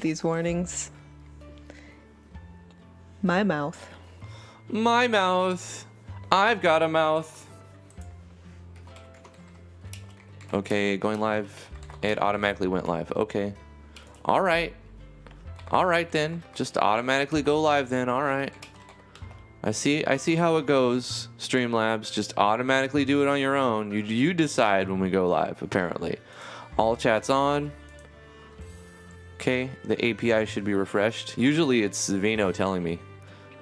these warnings. My mouth. My mouth. I've got a mouth. Okay, going live. It automatically went live. Okay. All right. All right then. Just automatically go live then. All right. I see how it goes. Streamlabs, just automatically do it on your own. You decide when we go live, apparently. All chats on. Okay, the API should be refreshed. Usually it's Vino telling me.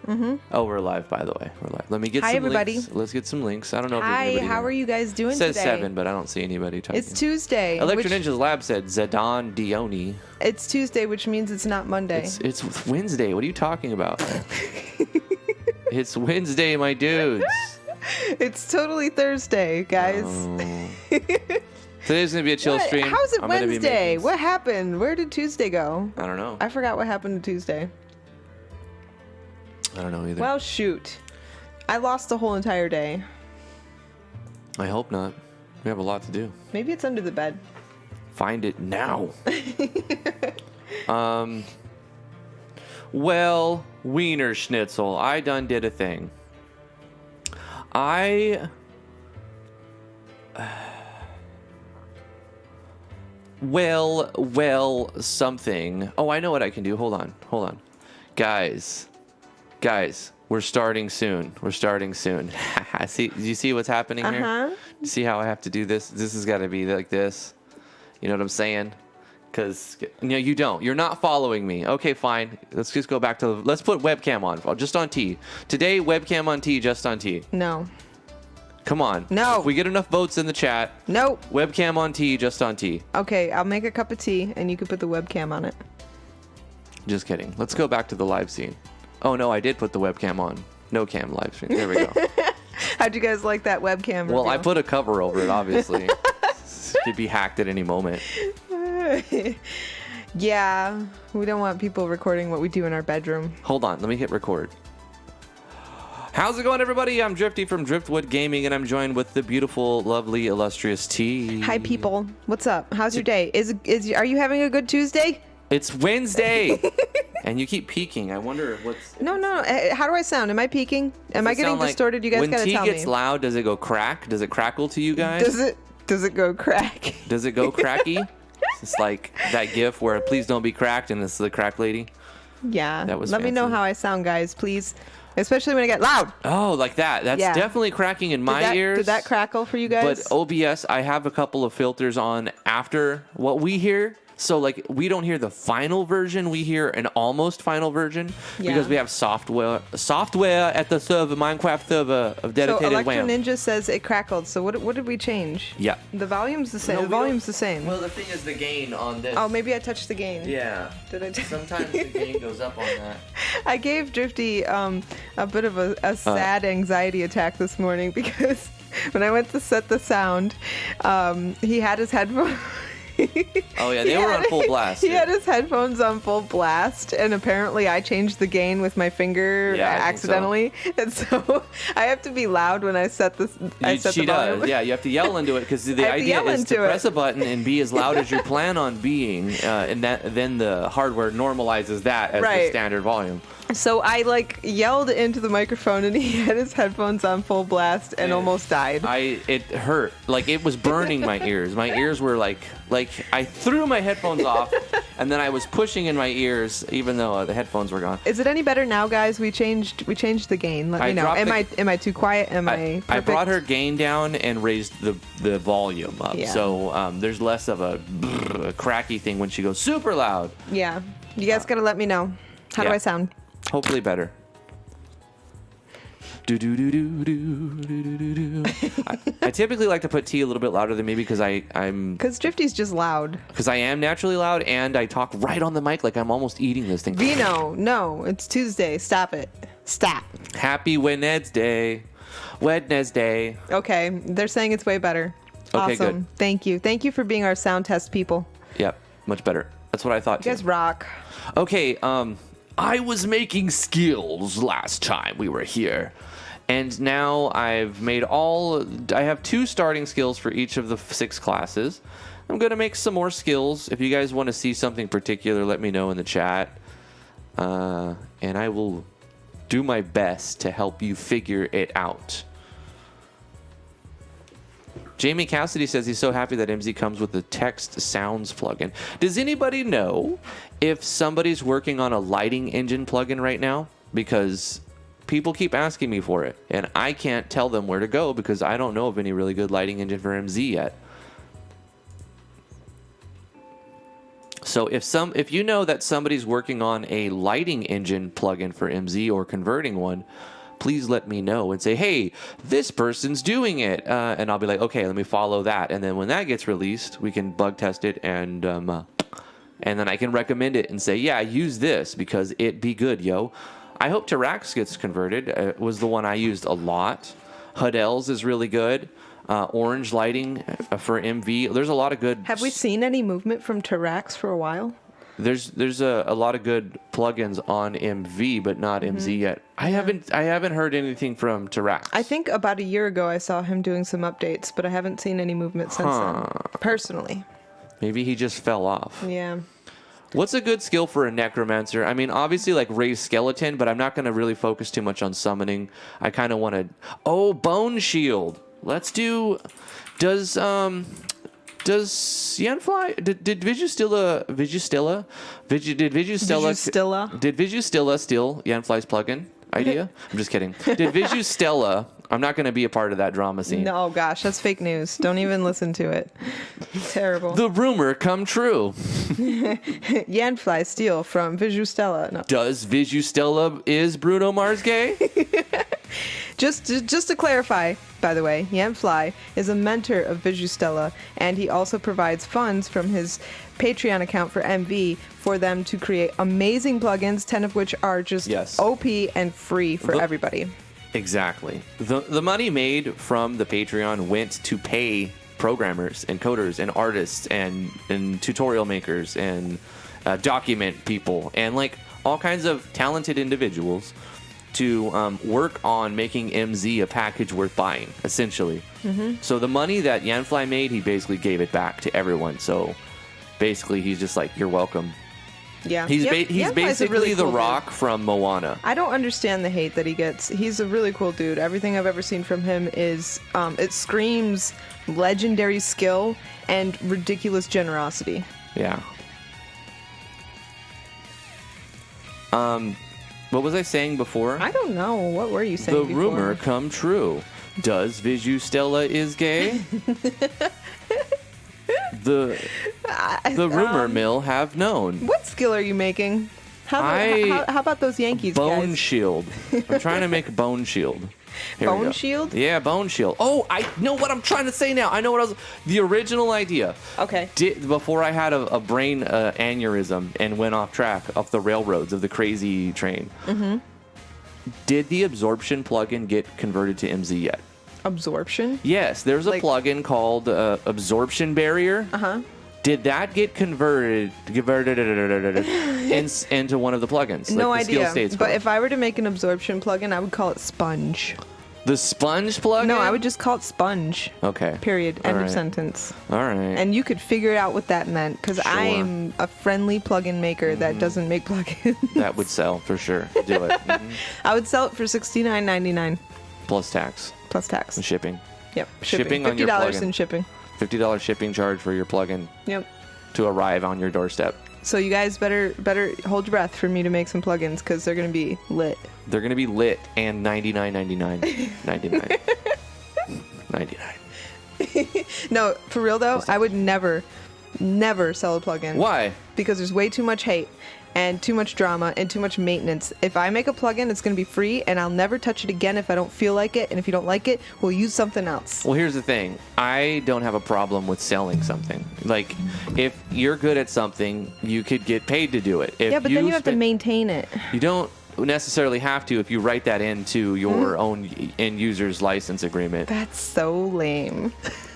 Mm-hmm. Oh, we're live, by the way. We're live. Let me get some everybody. links. Let's get some links. I don't know if Hi, there's anybody how here. are you guys doing It says today? 7, but I don't see anybody typing. It's Tuesday. Electro Ninja's Lab said Zedon Dione. It's Tuesday, which means it's not Monday. It's Wednesday. What are you talking about? It's Wednesday, my dudes. It's totally Thursday, guys. Oh. Today's going to be a chill stream. How's it I'm gonna be Wednesday? making- What happened? Where did Tuesday go? I don't know. I forgot what happened to Tuesday. I don't know either. Well, shoot. I lost the whole entire day. I hope not. We have a lot to do. Maybe it's under the bed. Find it now. Well, Wiener Schnitzel, I done did a thing. Well, something. Oh, I know what I can do. Hold on. Guys, we're starting soon. See, do you see what's happening here? You see how I have to do this? This has got to be like this. You know what I'm saying? Because, you don't. You're not following me. Okay, fine. Let's just go back to... Let's put webcam on. Just on T. Today, webcam on T, just on T. No. Come on. No. If we get enough votes in the chat, Nope. webcam on T, just on T. Okay, I'll make a cup of tea, and you can put the webcam on it. Just kidding. Let's go back to the live scene. Oh, no, I did put the webcam on. No cam live stream. There we go. How'd you guys like that webcam Well, I reveal? put a cover over it, obviously. This could be hacked at any moment. Yeah, we don't want people recording what we do in our bedroom. Hold on. Let me hit record. How's it going, everybody? I'm Drifty from Driftwood Gaming, and I'm joined with the beautiful, lovely, illustrious T. Hi, people. What's up? How's your day? Are you having a good Tuesday? It's Wednesday! And you keep peeking. I wonder what's... No. How do I sound? Am I peaking? Am I Does it getting sound like- distorted? You guys gotta tell me. When T gets loud, does it go crack? Does it crackle to you guys? Does it go crack? Does it go cracky? It's like that gif where please don't be cracked, and it's the crack lady. Yeah. That was Let me know fancy. how I sound, guys, please. Especially when I get loud. Oh, like that. That's Yeah. definitely cracking in my ears. Did that crackle for you guys? But OBS, I have a couple of filters on after what we hear. So, like, we don't hear the final version. We hear an almost final version because we have software at the server, Minecraft server of so dedicated Electro WAM. Ninja says it crackled. So what did we change? Yeah. The volume's the same. No, the we don't- volume's the same. Well, the thing is the gain on this. Oh, maybe I touched the gain. Yeah. Did I? Sometimes the gain goes up on that. I gave Drifty a bit of a sad anxiety attack this morning because when I went to set the sound, he had his headphones. Oh, yeah, they were on full blast. He yeah. had his headphones on full blast, and apparently I changed the gain with my finger Yeah, I think so. accidentally, and so I have to be loud when I set this. She does. Yeah, you have to yell into it because the I have to idea yell is to into it. press a button and be as loud as you plan on being, and then the hardware normalizes that as the Right. standard volume. So I yelled into the microphone, and he had his headphones on full blast and almost died. It hurt. Like, it was burning my ears. My ears were like I threw my headphones off, and then I was pushing in my ears, even though the headphones were gone. Is it any better now, guys? We changed the gain. Let I me know. dropped Am I too quiet? Am I perfect? I brought her gain down and raised the volume up, Yeah. so there's less of a cracky thing when she goes super loud. Yeah. You guys gotta let me know. How do yeah. I sound? Hopefully better. I typically like to put T a little bit louder than me because I'm Because Drifty's just loud. because I am naturally loud and I talk right on the mic like I'm almost eating this thing. Vino, no, it's Tuesday. Stop it. Stop. Happy Wednesday. Wednesday. Okay, they're saying it's way better. Okay, Awesome. good. Thank you. Thank you for being our sound test people. Yep, much better. That's what I thought You guys too. rock. Okay, I was making skills last time we were here. And now I have 2 starting skills for each of the 6 classes. I'm going to make some more skills. If you guys want to see something particular, let me know in the chat. And I will do my best to help you figure it out. Jamie Cassidy says he's so happy that MZ comes with the text sounds plugin. Does anybody know if somebody's working on a lighting engine plugin right now? Because people keep asking me for it, and I can't tell them where to go because I don't know of any really good lighting engine for MZ yet. So if you know that somebody's working on a lighting engine plugin for MZ or converting one, please let me know and say, hey, this person's doing it. And I'll be like, okay, let me follow that. And then when that gets released, we can bug test it and then I can recommend it and say, yeah, use this because it be good, yo. I hope Tarax gets converted. It was the one I used a lot. Hudel's is really good. Orange lighting for MV. There's a lot of good. Have we seen any movement from Tarax for a while? There's a lot of good plugins on MV, but not MZ yet. I haven't heard anything from Tarax. I think about a year ago I saw him doing some updates, but I haven't seen any movement since then. Personally. Maybe he just fell off. Yeah. What's a good skill for a necromancer? I mean, obviously like raise skeleton, but I'm not going to really focus too much on summoning. I kind of want to. Oh, bone shield. Let's do. Does Yanfly did Vigustilla steal Yanfly's plugin idea? I'm just kidding. Did Vigustella? I'm not going to be a part of that drama scene. No, gosh, that's fake news. Don't even listen to it. Terrible. The rumor come true. Yanfly steal from Vigustella. No. Does Vigustella is Bruno Mars gay? Just to clarify, by the way, Yanfly is a mentor of Vigustella, and he also provides funds from his Patreon account for MV for them to create amazing plugins, 10 of which are just OP and free for everybody. Exactly. The money made from the Patreon went to pay programmers and coders and artists and tutorial makers and document people and like all kinds of talented individuals to work on making MZ a package worth buying, essentially. So the money that Yanfly made, he basically gave it back to everyone. So basically, he's just like, you're welcome. Yeah. He's basically really the Rock from Moana. I don't understand the hate that he gets. He's a really cool dude. Everything I've ever seen from him is, it screams legendary skill and ridiculous generosity. Yeah. What was I saying before? I don't know. What were you saying before? The rumor come true. Does Vigustella is gay? The rumor mill have known. What skill are you making? How about those Yankees Bone guys? shield. I'm trying to make bone shield. Bone shield? Yeah, bone shield. Oh, I know what I'm trying to say now. I know what I was. The original idea. Okay. Before I had a brain aneurysm and went off track off the railroads of the crazy train. Did the absorption plugin get converted to MZ yet? Absorption? Yes, there's a plugin called Absorption Barrier. Did that get converted into one of the plugins? No like the idea. But if I were to make an absorption plugin, I would call it Sponge. The Sponge plugin? No, I would just call it Sponge. Okay. Period. End of sentence. All right. And you could figure out what that meant, because I'm a friendly plugin maker that doesn't make plugins. That would sell for sure. Do it. I would sell it for $69.99. Plus tax. Plus tax. And shipping. Yep. Shipping on your $50 plugin. in shipping. $50 shipping charge for your plugin. Yep. To arrive on your doorstep. So you guys better hold your breath for me to make some plugins, because they're going to be lit. They're going to be lit and $99.99. 99. 99. No, for real though, I would never sell a plugin. Why? Because there's way too much hate and too much drama and too much maintenance. If I make a plugin, it's going to be free, and I'll never touch it again if I don't feel like it. And if you don't like it, we'll use something else. Well, here's the thing. I don't have a problem with selling something. Like, if you're good at something, you could get paid to do it. Yeah, but then you have to maintain it. You don't necessarily have to if you write that into your own end user's license agreement. That's so lame.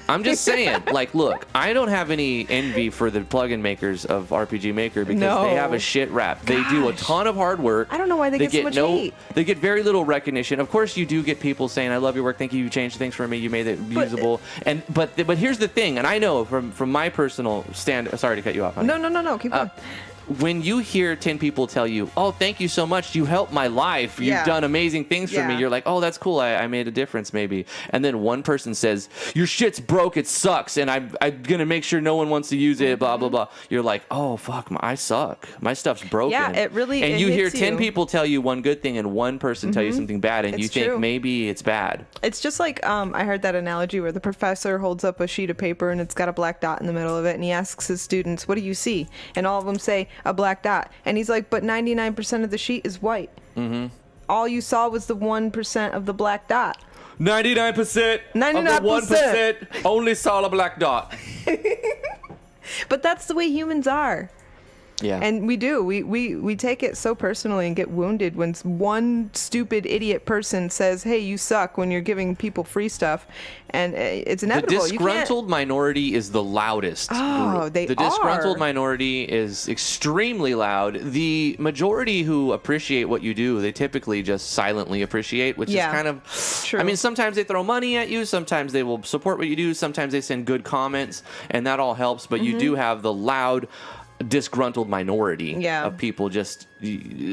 I'm just saying, like, look, I don't have any envy for the plugin makers of RPG Maker because they have a shit rap. They do a ton of hard work. I don't know why they get so much hate. They get very little recognition. Of course, you do get people saying, "I love your work. Thank you. You changed things for me. You made it usable." But here's the thing, and I know from my personal stand. Sorry to cut you off, honey. No. Keep going. When you hear 10 people tell you, "Oh, thank you so much. You helped my life. You've done amazing things for me." You're like, "Oh, that's cool. I made a difference maybe." And then one person says, "Your shit's broke. It sucks. And I'm going to make sure no one wants to use it, blah, blah, blah." You're like, "Oh, fuck. I suck. My stuff's broken." Yeah, it really And it you hear hits 10 people tell you one good thing and one person tell you something bad. And you think maybe it's bad. It's just like I heard that analogy where the professor holds up a sheet of paper and it's got a black dot in the middle of it. And he asks his students, "What do you see?" And all of them say, "A black dot." And he's like, "But 99% of the sheet is white. All you saw was the 1% of the black dot." 99% of the 1% only saw a black dot. But that's the way humans are. Yeah. And we do. We take it so personally and get wounded when one stupid idiot person says, "Hey, you suck," when you're giving people free stuff. And it's inevitable. The disgruntled minority is the loudest. Oh, The disgruntled minority is extremely loud. The majority who appreciate what you do, they typically just silently appreciate, which is kind of true. I mean, sometimes they throw money at you, sometimes they will support what you do, sometimes they send good comments, and that all helps, but you do have the loud disgruntled minority of people just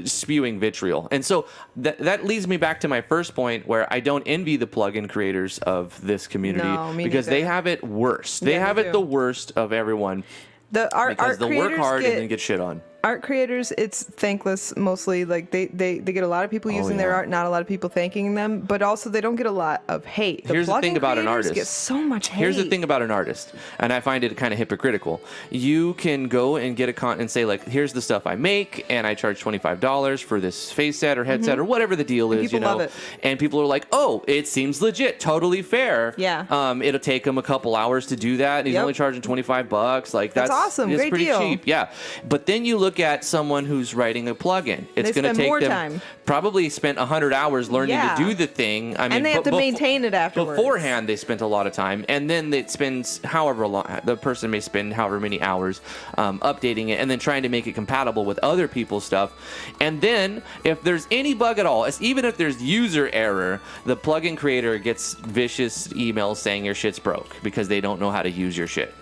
spewing vitriol. And so that leads me back to my first point, where I don't envy the plugin creators of this community because they have it worse. They have it the worst of everyone. Because they'll work hard and then get shit on. Art creators, it's thankless mostly. Like they get a lot of people using their art, not a lot of people thanking them, but also they don't get a lot of hate. Here's the thing about an artist. Get so much hate. Here's the thing about an artist, and I find it kind of hypocritical. You can go and get and say, like, "Here's the stuff I make, and I charge $25 for this face set or headset or whatever the deal is." People love it. And people are like, "Oh, it seems legit, totally fair." Yeah. It'll take him a couple hours to do that, and he's only charging $25. Like that's awesome. It's Great pretty deal. cheap. Yeah. But then you look at someone who's writing a plugin. It's going to take more them time. Probably spent 100 hours learning to do the thing. I mean, and they have to maintain it afterwards. Beforehand, they spent a lot of time, and then it spends however long the person may spend, however many hours updating it, and then trying to make it compatible with other people's stuff. And then, if there's any bug at all, even if there's user error, the plugin creator gets vicious emails saying your shit's broke because they don't know how to use your shit.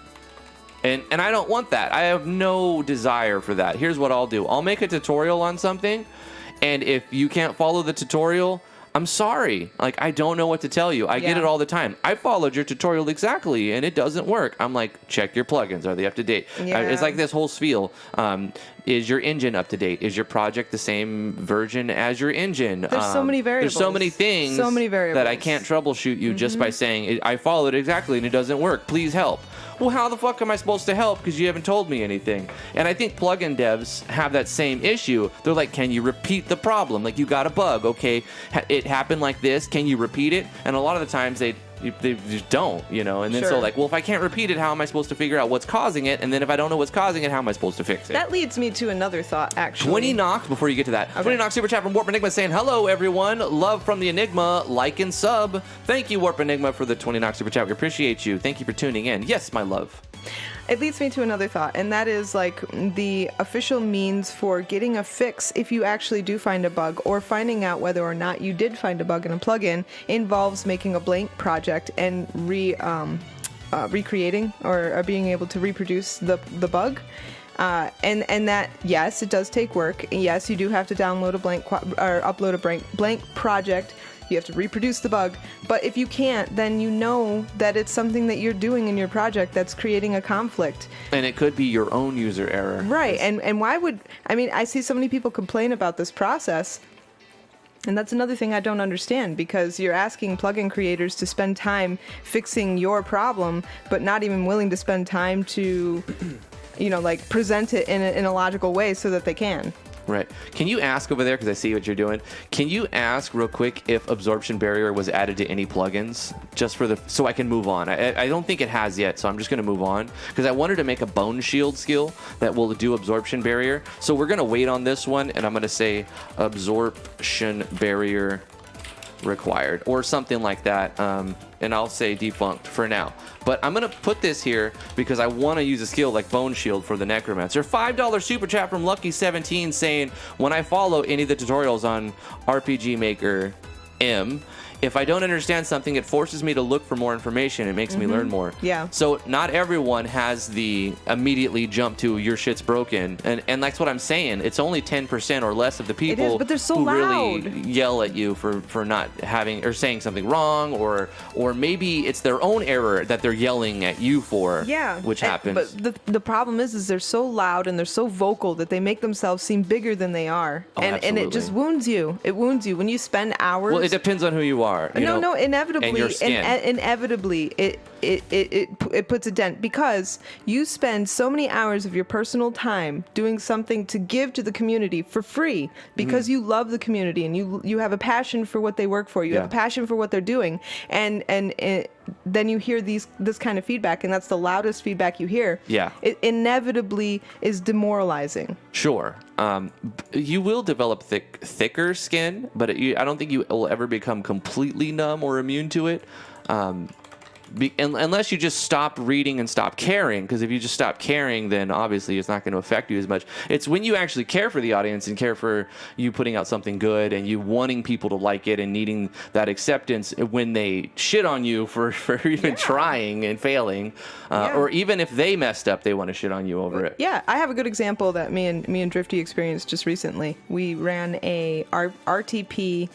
And I don't want that. I have no desire for that. Here's what I'll do. I'll make a tutorial on something, and if you can't follow the tutorial, I'm sorry. Like, I don't know what to tell you. I get it all the time. I followed your tutorial exactly, and it doesn't work. I'm like, check your plugins. Are they up to date? Yeah. It's like this whole spiel. Is your engine up to date? Is your project the same version as your engine? There's so many variables. There's so many things that I can't troubleshoot you just by saying, I followed it exactly, and it doesn't work. Please help. Well, how the fuck am I supposed to help? Because you haven't told me anything. And I think plugin devs have that same issue. They're like, can you repeat the problem? Like, you got a bug. Okay, it happened like this. Can you repeat it? And a lot of the times they just don't, and then so like, well, if I can't repeat it, how am I supposed to figure out what's causing it? And then if I don't know what's causing it, how am I supposed to fix it? That leads me to another thought, actually. 20 Knox, before you get to that. Okay. 20 Knox super chat from Warp Enigma saying, hello, everyone. Love from the Enigma. Like and sub. Thank you, Warp Enigma, for the 20 Knox super chat. We appreciate you. Thank you for tuning in. Yes, my love. It leads me to another thought, and that is like the official means for getting a fix if you actually do find a bug, or finding out whether or not you did find a bug in a plugin, involves making a blank project and recreating or being able to reproduce the bug. And that, yes, it does take work. Yes, you do have to download a blank or upload a blank project. You have to reproduce the bug. But if you can't, then you know that it's something that you're doing in your project that's creating a conflict. And it could be your own user error. Right. And why would... I mean, I see so many people complain about this process. And that's another thing I don't understand, because you're asking plugin creators to spend time fixing your problem, but not even willing to spend time to, like, present it in a logical way so that they can. Right. Can you ask over there, because I see what you're doing, can you ask real quick if absorption barrier was added to any plugins, just so I can move on? I don't think it has yet, so I'm just going to move on, because I wanted to make a bone shield skill that will do absorption barrier. So we're going to wait on this one, and I'm going to say absorption barrier required or something like that. And I'll say defunct for now. But I'm going to put this here because I want to use a skill like Bone Shield for the Necromancer. $5 super chat from Lucky17 saying, when I follow any of the tutorials on RPG Maker M, if I don't understand something, it forces me to look for more information. It makes me learn more. Yeah. So not everyone has the immediately jump to your shit's broken. And that's what I'm saying. It's only 10% or less of the people It is, but they're so who loud. really yell at you for not having or saying something wrong, or maybe it's their own error that they're yelling at you for. Yeah. Which happens. But the problem is they're so loud and they're so vocal that they make themselves seem bigger than they are. Oh, and it just wounds you. It wounds you when you spend hours. Well, it depends on who you are. No, inevitably, and your skin. Inevitably, it puts a dent because you spend so many hours of your personal time doing something to give to the community for free because you love the community and you have a passion for what they work for. You have a passion for what they're doing, and then you hear this kind of feedback, and that's the loudest feedback you hear. Yeah. It inevitably is demoralizing. Sure. You will develop thicker skin, but I don't think you will ever become completely numb or immune to it. Unless you just stop reading and stop caring, because if you just stop caring, then obviously it's not going to affect you as much. It's when you actually care for the audience and care for you putting out something good and you wanting people to like it and needing that acceptance when they shit on you for even trying and failing, or even if they messed up, they want to shit on you over it. Yeah, I have a good example that me and Drifty experienced just recently. We ran a RTP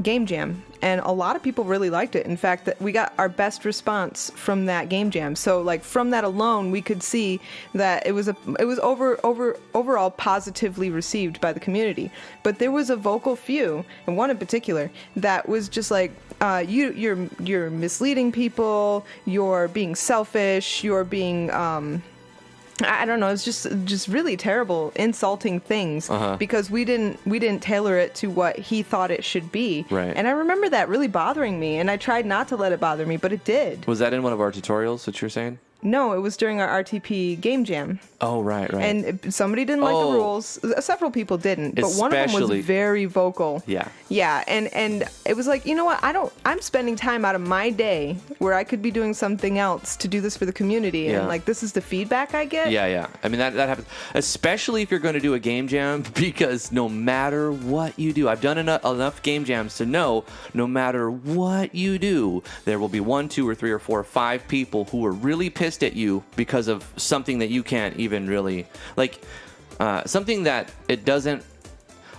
game jam, and a lot of people really liked it. In fact, that we got our best response from that game jam. So like from that alone, we could see that it was overall positively received by the community. But there was a vocal few, and one in particular, that was just like, you're misleading people, you're being selfish, you're being I don't know. It's just really terrible, insulting things because we didn't tailor it to what he thought it should be. Right. And I remember that really bothering me, and I tried not to let it bother me, but it did. Was that in one of our tutorials that you're saying? No, it was during our RTP game jam. Oh, right. And somebody didn't like the rules. Several people didn't, but one of them was very vocal. Yeah. Yeah, and it was like, you know what? I'm spending time out of my day where I could be doing something else to do this for the community, and like this is the feedback I get. Yeah. I mean that happens, especially if you're going to do a game jam, because no matter what you do, I've done enough game jams to know no matter what you do, there will be 1, 2, or 3, or 4, or 5 people who are really pissed at you because of something that you can't even really like, something that it doesn't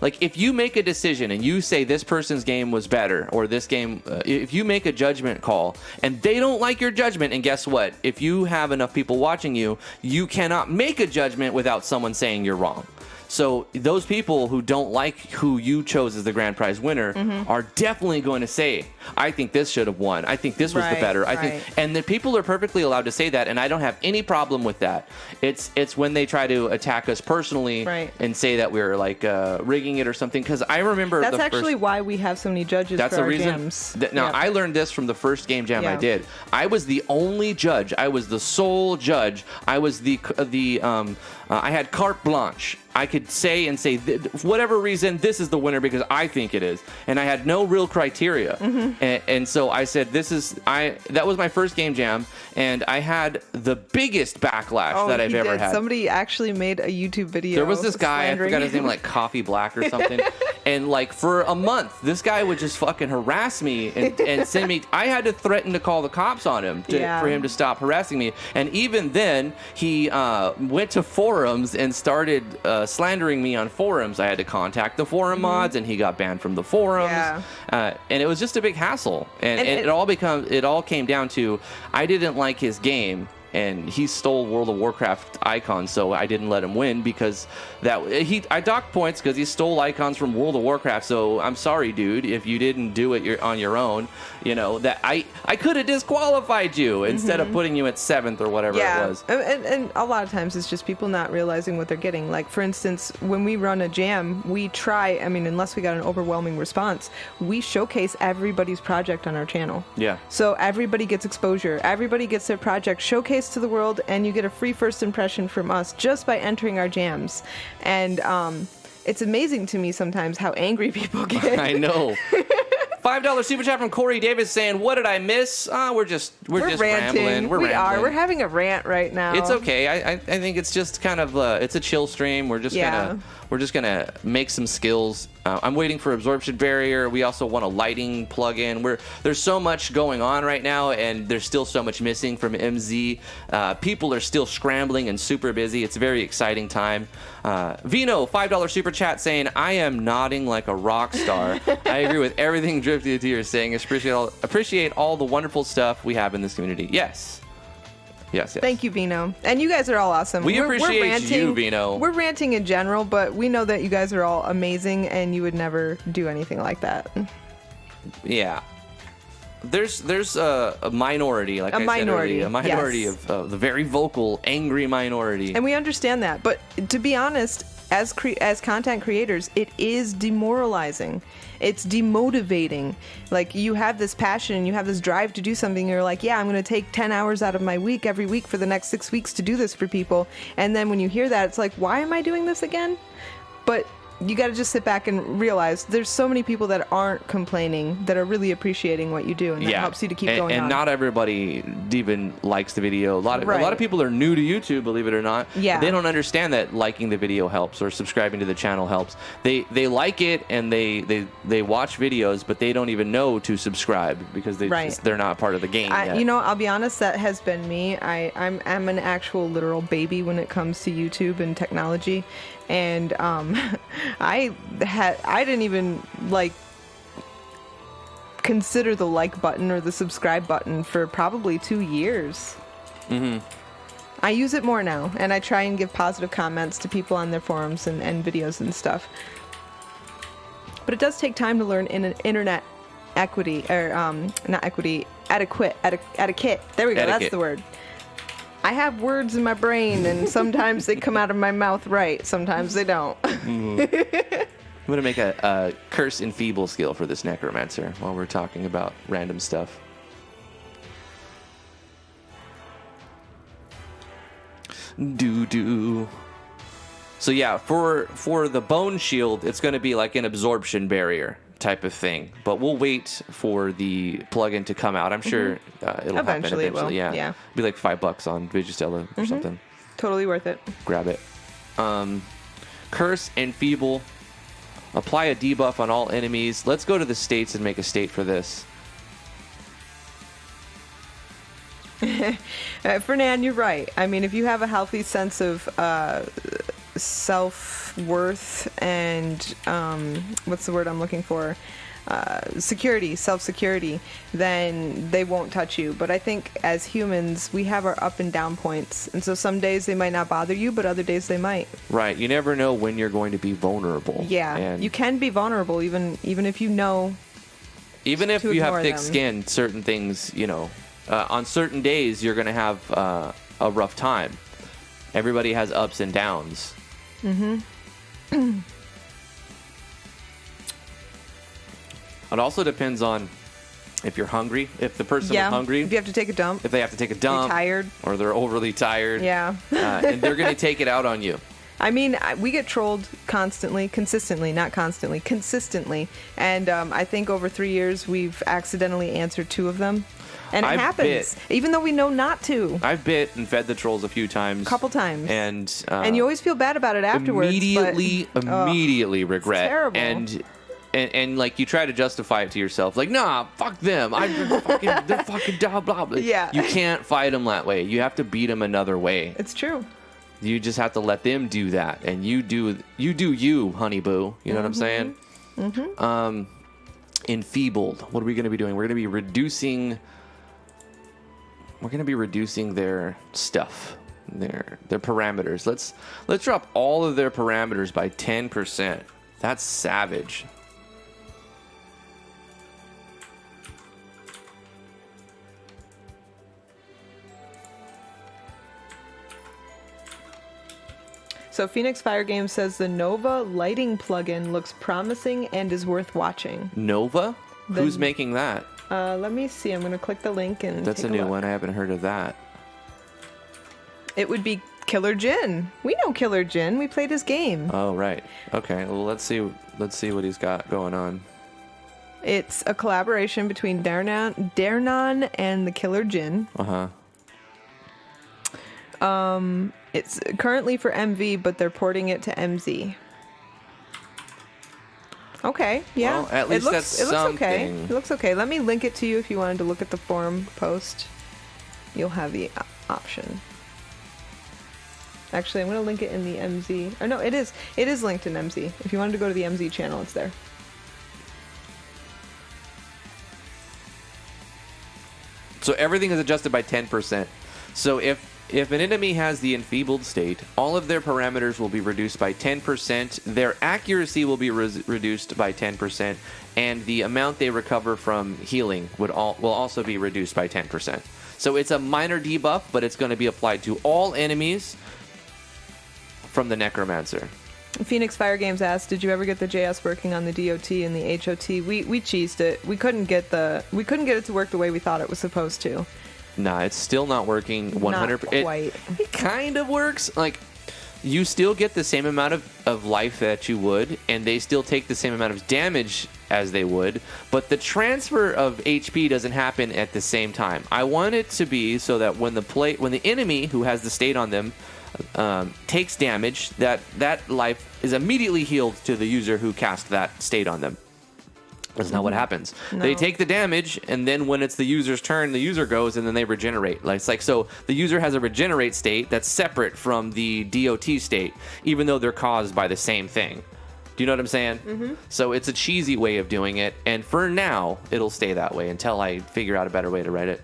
like. If you make a decision and you say this person's game was better, or this game, if you make a judgment call and they don't like your judgment, and guess what, if you have enough people watching you, you cannot make a judgment without someone saying you're wrong. So those people who don't like who you chose as the grand prize winner are definitely going to say, I think this should have won. I think this was the better. I think, and the people are perfectly allowed to say that, and I don't have any problem with that. It's when they try to attack us personally and say that we're like rigging it or something. Because I remember that's actually why we have so many judges. That's for our jams. Now I learned this from the first game jam I did. I was the only judge. I was the sole judge. I was I had carte blanche. I could say for whatever reason, this is the winner because I think it is. And I had no real criteria. And so I said, that was my first game jam, and I had the biggest backlash that I've ever had. Somebody actually made a YouTube video. There was this guy, I forgot his name, like Coffee Black or something. And like for a month, this guy would just fucking harass me and send me. I had to threaten to call the cops on him for him to stop harassing me. And even then, he went to forums and started slandering me on forums. I had to contact the forum mods, and he got banned from the forums. And it was just a big hassle. And it all came down to, I didn't like his game, and he stole World of Warcraft icons, so I didn't let him win because I docked points because he stole icons from World of Warcraft. So I'm sorry, dude, if you didn't do it on your own. You know that I could have disqualified you instead of putting you at 7th or whatever it was. And a lot of times it's just people not realizing what they're getting. Like for instance, when we run a jam, we try. I mean, unless we got an overwhelming response, we showcase everybody's project on our channel. Yeah. So everybody gets exposure. Everybody gets their project showcased to the world, and you get a free first impression from us just by entering our jams. And it's amazing to me sometimes how angry people get. I know. $5 super chat from Corey Davis saying, "What did I miss? We're just ranting. rambling. We're rambling. We're having a rant right now. It's okay. I think it's just kind of it's a chill stream. We're just gonna make some skills. I'm waiting for absorption barrier. We also want a lighting plugin. There's so much going on right now, and there's still so much missing from MZ. People are still scrambling and super busy. It's a very exciting time. Vino, $5 super chat saying, "I am nodding like a rock star. I agree with everything Drifty T is saying. Appreciate all the wonderful stuff we have in this community." Yes. Yes. Thank you, Vino. And you guys are all awesome. We appreciate ranting, you, Vino. We're ranting in general, but we know that you guys are all amazing, and you would never do anything like that. Yeah. There's a minority, like I said earlier, a minority yes. of the very vocal, angry minority. And we understand that. But to be honest, as content creators, it is demoralizing. It's demotivating. Like, you have this passion, you have this drive to do something. You're like, yeah, I'm going to take 10 hours out of my week every week for the next 6 weeks to do this for people. And then when you hear that, it's like, why am I doing this again? But you got to just sit back and realize there's so many people that aren't complaining, that are really appreciating what you do, and that helps you to keep going on. And not everybody even likes the video. A lot of people are new to YouTube, believe it or not. Yeah. They don't understand that liking the video helps or subscribing to the channel helps. They like it and they watch videos, but they don't even know to subscribe because they're not part of the game yet. You know, I'll be honest, that has been me. I'm an actual literal baby when it comes to YouTube and technology. And I didn't even consider the like button or the subscribe button for probably 2 years. Mm-hmm. I use it more now, and I try and give positive comments to people on their forums and videos and stuff. But it does take time to learn internet equity, or not equity, etiquette. There we go. That's the word. I have words in my brain, and sometimes they come out of my mouth right. Sometimes they don't. I'm going to make a curse enfeeble skill for this necromancer while we're talking about random stuff. Doo-doo. So yeah, for the bone shield, it's going to be like an absorption barrier type of thing, but we'll wait for the plugin to come out. I'm sure it'll happen eventually. It will. Yeah. It'll be like $5 on Vigistella or something. Totally worth it. Grab it. Curse Enfeeble. Apply a debuff on all enemies. Let's go to the states and make a state for this. Fernan, you're right. I mean, if you have a healthy sense of self-worth and what's the word I'm looking for? Self-security, then they won't touch you. But I think as humans, we have our up and down points. And so some days they might not bother you, but other days they might. Right. You never know when you're going to be vulnerable. Yeah. And you can be vulnerable even if you know. Even if you have thick skin, certain things, on certain days you're going to have a rough time. Everybody has ups and downs. Mm-hmm. It also depends on if you're hungry, if the person is hungry. If you have to take a dump. If they have to take a dump. They're tired. Or they're overly tired. Yeah. And they're going to take it out on you. I mean, we get trolled consistently. And I think over 3 years, we've accidentally answered 2 of them. And it happens, even though we know not to. I've bit and fed the trolls a few times. A couple times. And you always feel bad about it afterwards. Immediately regret. It's terrible. And like you try to justify it to yourself, like, nah, fuck them. They're fucking blah blah blah. Yeah. You can't fight them that way. You have to beat them another way. It's true. You just have to let them do that, and you do you, honey boo. You know what I'm saying? Mm-hmm. Enfeebled. What are we going to be doing? We're going to be reducing. We're going to be reducing their stuff, their parameters. Let's drop all of their parameters by 10%. That's savage. So Phoenix Fire Games says the Nova lighting plugin looks promising and is worth watching. Nova? Who's making that? Let me see. I'm going to click the link and That's take a new look. One. I haven't heard of that. It would be Killer Jin. We know Killer Jin. We played his game. Oh, right. Okay. Well, let's see what he's got going on. It's a collaboration between Darnan and the Killer Djinn. It's currently for MV, but they're porting it to MZ. Okay, yeah. Well, at least it that's looks okay. something. It looks okay. Let me link it to you if you wanted to look at the forum post. You'll have the option. Actually, I'm going to link it in the MZ. Or no, it is linked in MZ. If you wanted to go to the MZ channel, it's there. So everything is adjusted by 10%. So if an enemy has the enfeebled state, all of their parameters will be reduced by 10%, their accuracy will be reduced by 10%, and the amount they recover from healing will also be reduced by 10%. So it's a minor debuff, but it's going to be applied to all enemies from the Necromancer. Phoenix Fire Games asked, "Did you ever get the JS working on the DOT and the HOT?" We cheesed it. We couldn't get it to work the way we thought it was supposed to. Nah, it's still not working 100%. Not quite. It kind of works. Like, you still get the same amount of life that you would, and they still take the same amount of damage as they would, but the transfer of HP doesn't happen at the same time. I want it to be so that when the enemy who has the state on them takes damage, that life is immediately healed to the user who cast that state on them. That's not what happens. No. They take the damage, and then when it's the user's turn, the user goes, and then they regenerate. It's like, so the user has a regenerate state that's separate from the DOT state, even though they're caused by the same thing. Do you know what I'm saying? Mm-hmm. So it's a cheesy way of doing it, and for now, it'll stay that way until I figure out a better way to write it.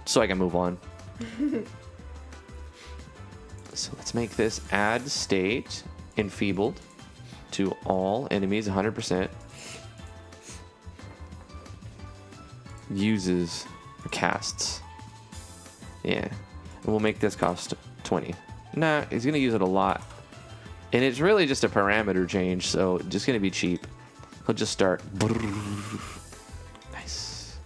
So I can move on. So let's make this add state enfeebled to all enemies 100%. Uses casts. Yeah. And we'll make this cost 20. Nah, he's going to use it a lot. And it's really just a parameter change, so it's just going to be cheap. He'll just start. Nice.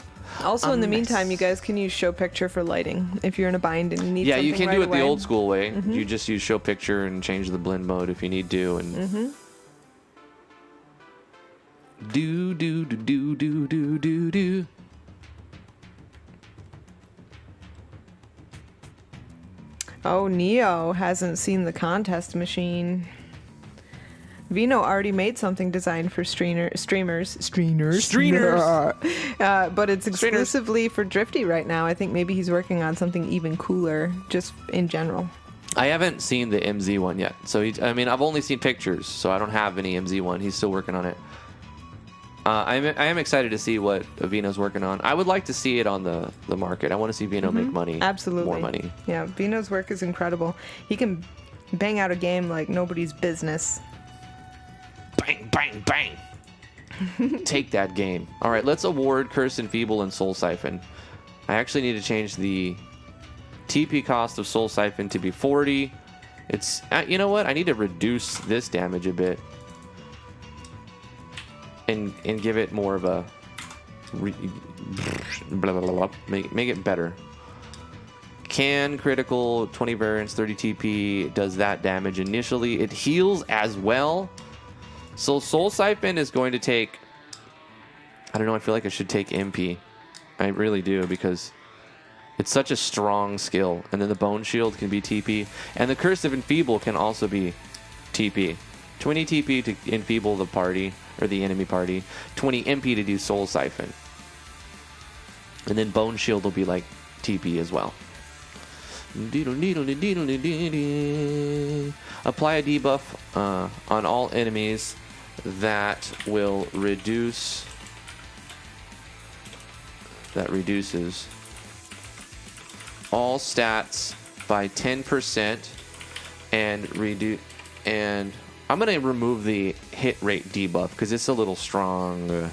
Also, in the meantime, you guys can use show picture for lighting if you're in a bind and you need something you can right do it away. the old school way. Mm-hmm. You just use show picture and change the blend mode if you need to. And do do do do do do do do. Oh, Neo hasn't seen the contest machine. Vino already made something designed for streamers. But it's exclusively for Drifty right now. I think maybe he's working on something even cooler, just in general. I haven't seen the MZ one yet. So, I've only seen pictures, so I don't have any MZ one. He's still working on it. I am excited to see what Vino's working on. I would like to see it on the market. I want to see Vino make money. Absolutely. More money. Yeah, Vino's work is incredible. He can bang out a game like nobody's business. Bang, bang, bang. Take that game. All right, let's award Curse and Feeble and Soul Siphon. I actually need to change the TP cost of Soul Siphon to be 40. It's, you know what? I need to reduce this damage a bit. And give it more of a blah, blah, blah, blah. Make it better. Can critical 20 variance 30 TP does that damage initially. It heals as well. So Soul Siphon is going to take, I don't know, I feel like I should take MP. I really do, because it's such a strong skill. And then the Bone Shield can be TP. And the Curse of Enfeeble can also be TP. 20 TP to enfeeble the party, or the enemy party. 20 MP to do Soul Siphon. And then Bone Shield will be like TP as well. Apply a debuff on all enemies that will reduces all stats by 10% and I'm going to remove the hit rate debuff because it's a little strong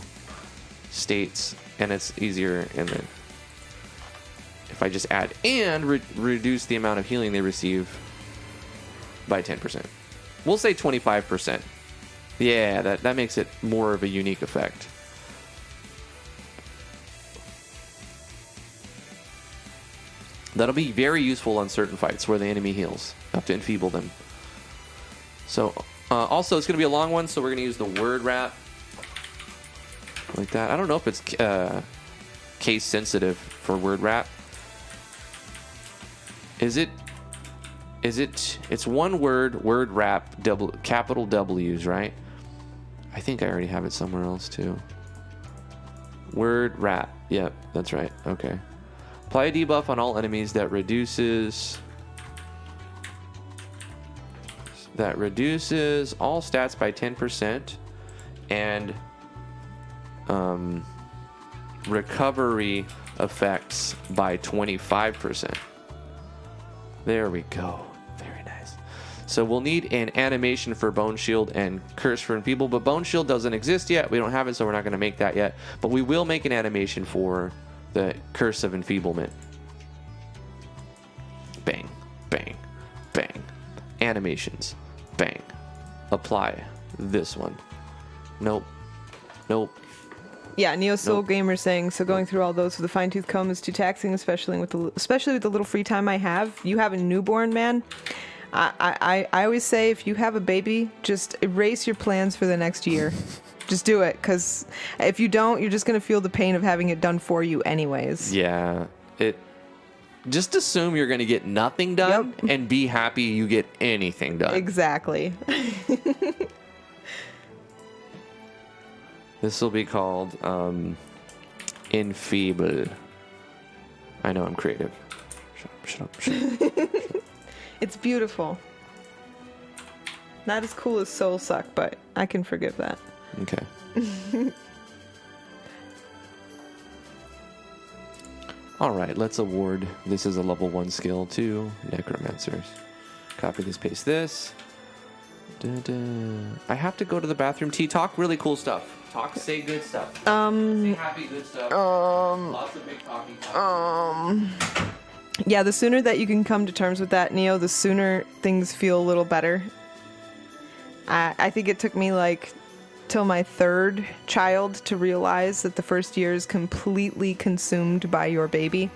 states, and it's easier. And then if I just add and reduce the amount of healing they receive by 10%. We'll say 25%. Yeah, that makes it more of a unique effect. That'll be very useful on certain fights where the enemy heals. Have to enfeeble them. So, also, it's going to be a long one, so we're going to use the word wrap. like that. I don't know if it's case sensitive for word wrap. Is it? It's one word wrap, capital W's, right? I think I already have it somewhere else too. Word wrap. Yep, that's right. Okay. Apply a debuff on all enemies that reduces all stats by 10% and recovery effects by 25%. There we go. Very nice. So we'll need an animation for Bone Shield and Curse for Enfeeble, but Bone Shield doesn't exist yet. We don't have it, so we're not going to make that yet. But we will make an animation for the Curse of Enfeeblement. Bang, bang, bang. Animations. Bang. Apply this one. Nope. Nope. Yeah, Neo Soul Nope. Gamer saying, so going through all those with a fine-tooth comb is too taxing, especially with the little free time I have. You have a newborn, man. I always say, if you have a baby, just erase your plans for the next year. Just do it, because if you don't, you're just going to feel the pain of having it done for you anyways. Yeah. Just assume you're going to get nothing done and be happy you get anything done. Exactly. This will be called Enfeeble. I know I'm creative. Shut up. It's beautiful. Not as cool as Soul Suck, but I can forgive that. Okay. All right, let's award. This is a level 1 skill to Necromancers. Copy this, paste this. I have to go to the bathroom. T, talk really cool stuff. Say good stuff. Say happy good stuff. Lots of big talking. Yeah, the sooner that you can come to terms with that, Neo, the sooner things feel a little better. I think it took me till my third child to realize that the first year is completely consumed by your baby.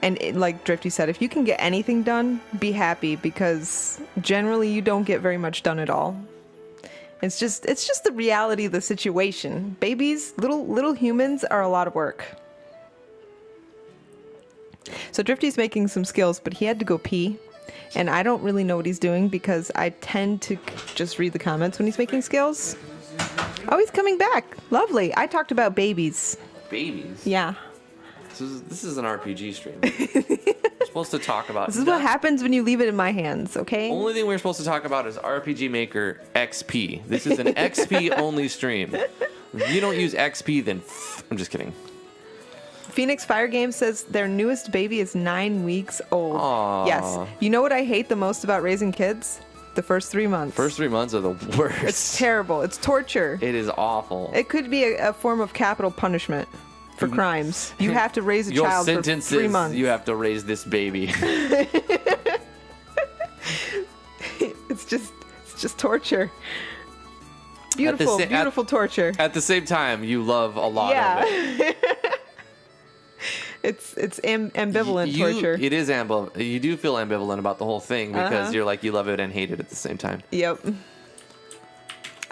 And like Drifty said, if you can get anything done, be happy, because generally you don't get very much done at all. It's just the reality of the situation. Babies, little humans are a lot of work. So Drifty's making some skills, but he had to go pee. And I don't really know what he's doing because I tend to just read the comments when he's making skills. Oh, he's coming back. Lovely. I talked about babies. Babies? Yeah. This is an RPG stream. We're supposed to talk about... This is what happens when you leave it in my hands, okay? Only thing we're supposed to talk about is RPG Maker XP. This is an XP only stream. If you don't use XP, then... I'm just kidding. Phoenix Fire Game says their newest baby is 9 weeks old. Aww. Yes. You know what I hate the most about raising kids? The first 3 months. First 3 months are the worst. It's terrible. It's torture. It is awful. It could be a form of capital punishment for crimes. You have to raise a Your child for sentence 3 is months. you have to raise this baby. It's just torture. Beautiful torture. At the same time, you love a lot of it. It's ambivalent torture. It is ambivalent. You do feel ambivalent about the whole thing because you're like, you love it and hate it at the same time. Yep.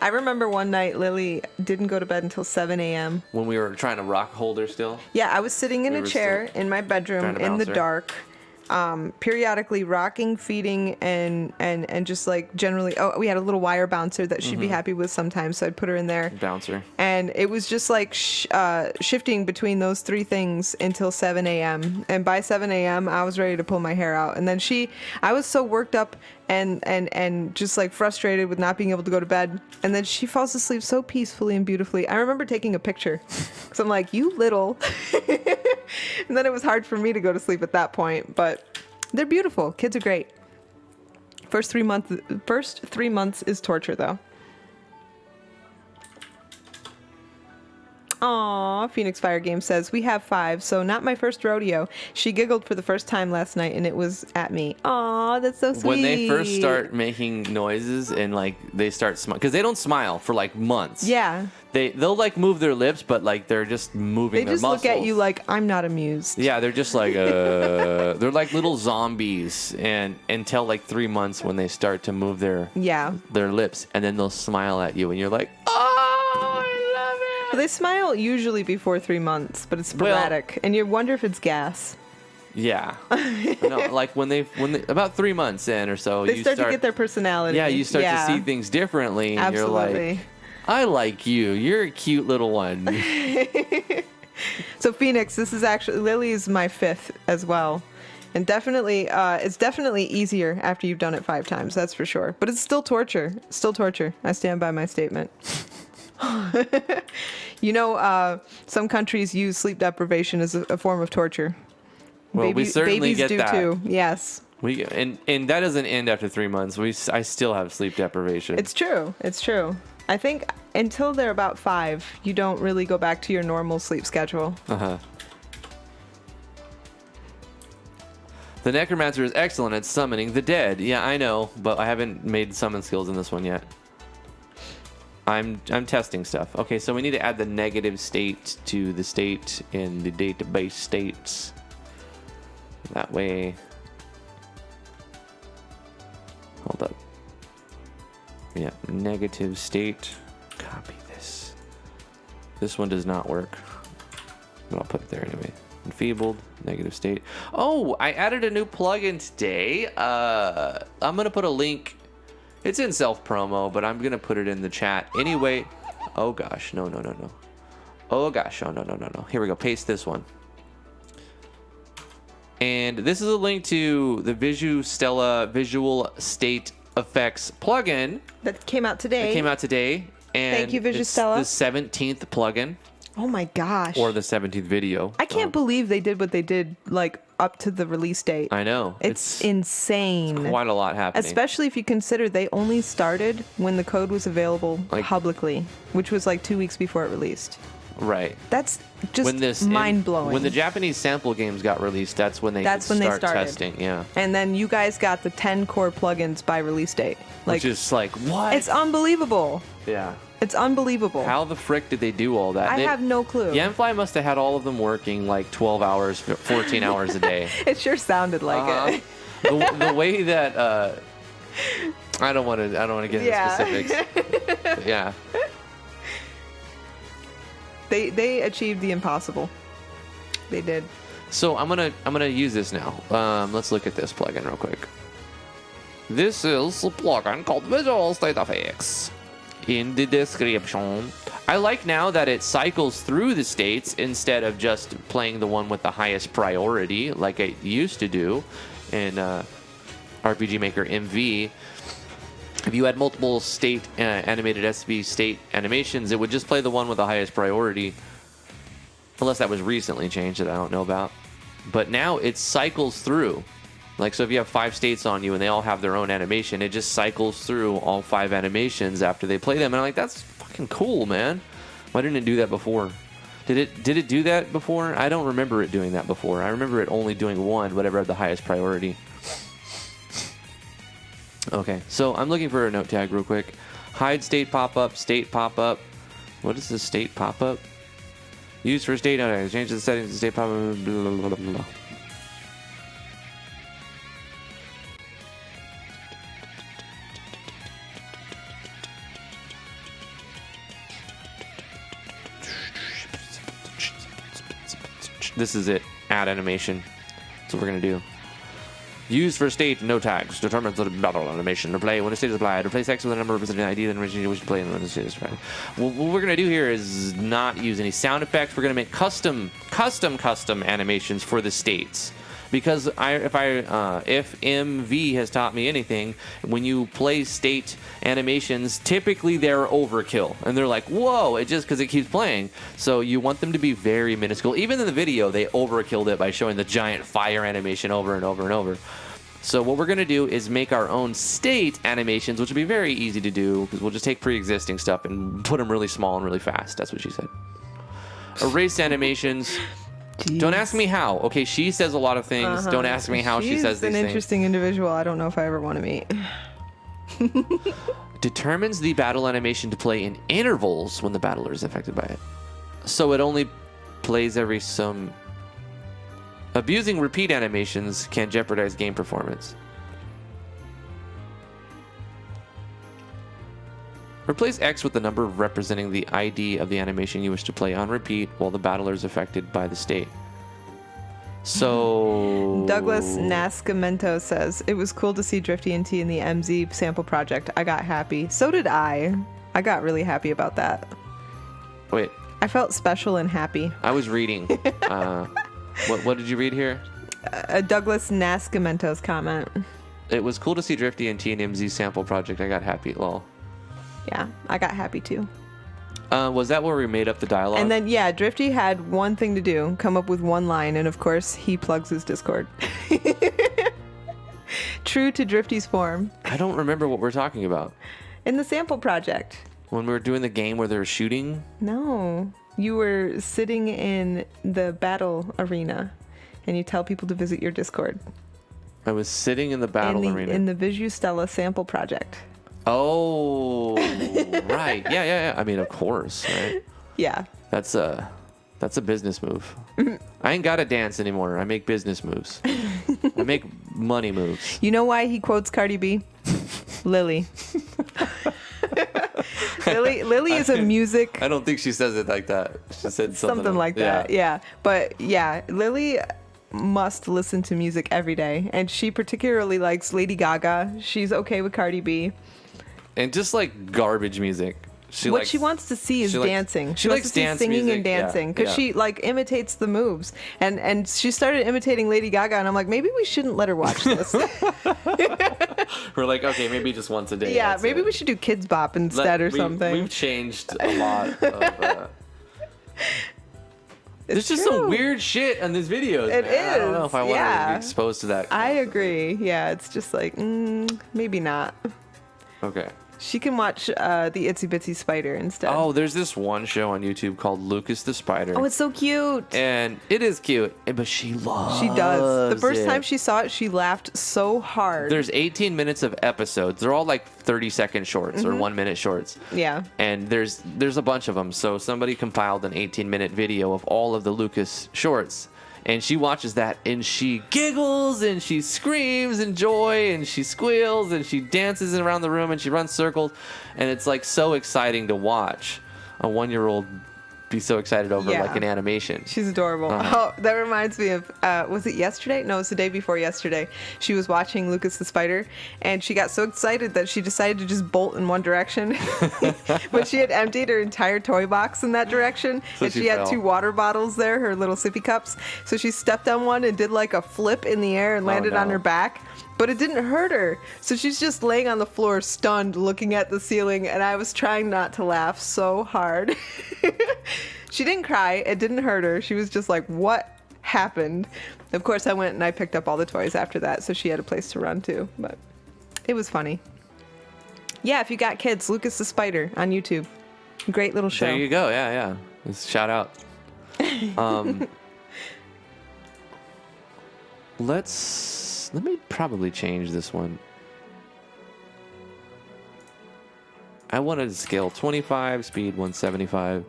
I remember one night Lily didn't go to bed until 7 a.m. When we were trying to rock hold her still. Yeah, I was sitting in a chair in my bedroom in the dark, periodically rocking, feeding, and just like generally. Oh, we had a little wire bouncer that she'd be happy with sometimes, so I'd put her in there. Bouncer. And it was just like shifting between those three things until 7 a.m. And by 7 a.m., I was ready to pull my hair out. And then I was so worked up and just like frustrated with not being able to go to bed. And then she falls asleep so peacefully and beautifully. I remember taking a picture because I'm like, you little. And then it was hard for me to go to sleep at that point. But they're beautiful. Kids are great. First 3 months is torture, though. Aw, Phoenix Fire Game says, we have 5, so not my first rodeo. She giggled for the first time last night, and it was at me. Aw, that's so sweet. When they first start making noises and, like, they start smiling, because they don't smile for, like, months. Yeah. They'll, like, move their lips, but, like, they're just moving their muscles. They just look at you like, I'm not amused. Yeah, they're just like, they're like little zombies, and until, like, 3 months when they start to move their lips, and then they'll smile at you, and you're like, oh, I love it. They smile usually before 3 months, but it's sporadic, and you wonder if it's gas. Yeah. No, like when they about 3 months in or so, They start to get their personality. Yeah, you start to see things differently, and Absolutely. you're like, I like you. You're a cute little one. So Phoenix, this is actually Lily's my 5th as well, and definitely it's definitely easier after you've done it 5 times. That's for sure. But it's still torture. Still torture. I stand by my statement. You know, some countries use sleep deprivation as a form of torture. Well, we certainly babies get do that. too. Yes. And that doesn't end after 3 months. I still have sleep deprivation. It's true. It's true. I think until they're about 5, you don't really go back to your normal sleep schedule. The necromancer is excellent at summoning the dead. Yeah, I know, but I haven't made summon skills in this one yet. I'm testing stuff. Okay, so we need to add the negative state to the state in the database states. That way. Hold up. Yeah, negative state. Copy this. This one does not work, but I'll put it there anyway. Enfeebled, negative state. Oh, I added a new plugin today. I'm gonna put a link. It's in self promo, but I'm gonna put it in the chat anyway. Oh gosh, no. Oh gosh, oh no. Here we go. Paste this one. And this is a link to the VisuStella Visual State Effects plugin That came out today. And Thank you, VisuStella. It's the 17th plugin. Oh my gosh. Or the 17th video. I can't believe they did what they did, like, up to the release date. I know. It's insane. Quite a lot happening. Especially if you consider they only started when the code was available publicly, which was like 2 weeks before it released. Right. That's just mind-blowing. When the Japanese sample games got released, that's when they started testing. Yeah. And then you guys got the 10 core plugins by release date. Which is like, what? It's unbelievable. Yeah. It's unbelievable. How the frick did they do all that? I have no clue. Yamfly must have had all of them working like 12 hours, 14 hours a day. It sure sounded like it. The way that I don't want to get into specifics. Yeah. They achieved the impossible. They did. So I'm gonna use this now. Let's look at this plugin real quick. This is a plugin called Visual State Effects. In the description. I like now that it cycles through the states instead of just playing the one with the highest priority like it used to do in RPG Maker MV. If you had multiple state animated SV state animations, it would just play the one with the highest priority. Unless that was recently changed that I don't know about. But now it cycles through. Like, so if you have 5 states on you and they all have their own animation, it just cycles through all 5 animations after they play them. And I'm like, that's fucking cool, man. Why didn't it do that before? Did it do that before? I don't remember it doing that before. I remember it only doing one, whatever had the highest priority. Okay, so I'm looking for a note tag real quick. Hide state pop-up, state pop-up. What is the state pop-up? Use for state note tags. Change the settings to state pop-up. Blah, blah, blah, blah. This is it. Add animation. That's what we're going to do. Use for state no tags. Determines the battle animation to play when a state is applied. Replace X with a number representing ID, then originally you wish to play when the state is applied. What we're going to do here is not use any sound effects. We're going to make custom animations for the states. Because if MV has taught me anything, when you play state animations, typically they're overkill. And they're like, whoa, it just because it keeps playing. So you want them to be very minuscule. Even in the video, they overkilled it by showing the giant fire animation over and over and over. So what we're going to do is make our own state animations, which will be very easy to do because we'll just take pre-existing stuff and put them really small and really fast. That's what she said. Erase animations. Jeez. Don't ask me how. Okay, she says a lot of things. Don't ask me how she says these things. She's an interesting individual. I don't know if I ever want to meet. Determines the battle animation to play in intervals when the battler is affected by it. So it only plays every some... Abusing repeat animations can jeopardize game performance. Replace X with the number representing the ID of the animation you wish to play on repeat while the battler is affected by the state. So... Douglas Nascimento says, it was cool to see Drifty and T in the MZ sample project. I got happy. So did I. I got really happy about that. Wait. I felt special and happy. I was reading. What did you read here? Douglas Nascimento's comment. It was cool to see Drifty and T in MZ sample project. I got happy. Lol. Yeah, I got happy too. Was that where we made up the dialogue? And then, yeah, Drifty had one thing to do, come up with one line, and of course, he plugs his Discord. True to Drifty's form. I don't remember what we're talking about. In the sample project. When we were doing the game where they were shooting? No. You were sitting in the battle arena, and you tell people to visit your Discord. I was sitting in the battle arena. In the Visu Stella sample project. Oh, right. Yeah. I mean, of course, right? Yeah. That's a business move. I ain't got to dance anymore. I make business moves. I make money moves. You know why he quotes Cardi B? Lily. Lily is a music... I don't think she says it like that. She said something like that. Yeah. But yeah, Lily must listen to music every day. And she particularly likes Lady Gaga. She's okay with Cardi B. And just like garbage music. She wants to see is dancing. She likes to see singing music. And dancing because she like imitates the moves. And she started imitating Lady Gaga, and I'm like, maybe we shouldn't let her watch this. We're like, okay, maybe just once a day. Yeah, maybe we should do Kids Bop instead or something. We've changed a lot of... There's just some weird shit on these videos. It is. I don't know if I want to be exposed to that. I agree. Yeah, it's just like, maybe not. Okay. She can watch the Itsy Bitsy Spider instead. Oh, there's this one show on YouTube called Lucas the Spider. Oh, it's so cute. And it is cute, but she loves She does. The first time she saw it, she laughed so hard. There's 18 minutes of episodes. They're all like 30-second shorts or 1-minute shorts. Yeah. And there's a bunch of them. So somebody compiled an 18-minute video of all of the Lucas shorts. And she watches that, and she giggles, and she screams in joy, and she squeals, and she dances around the room, and she runs circles. And it's, like, so exciting to watch a 1-year-old be so excited over, like, an animation. She's adorable. Oh, that reminds me of, was it yesterday? No, it was the day before yesterday. She was watching Lucas the Spider, and she got so excited that she decided to just bolt in one direction. But she had emptied her entire toy box in that direction, and she had 2 water bottles there, her little sippy cups. So she stepped on one and did like a flip in the air and landed on her back. But it didn't hurt her. So she's just laying on the floor, stunned, looking at the ceiling, and I was trying not to laugh so hard. She didn't cry. It didn't hurt her. She was just like, what happened? Of course, I went and I picked up all the toys after that, so she had a place to run to. But it was funny. Yeah, if you got kids, Lucas the Spider on YouTube. Great little show. There you go. Yeah. Shout out. Let me probably change this one. I wanted to scale 25, speed 175.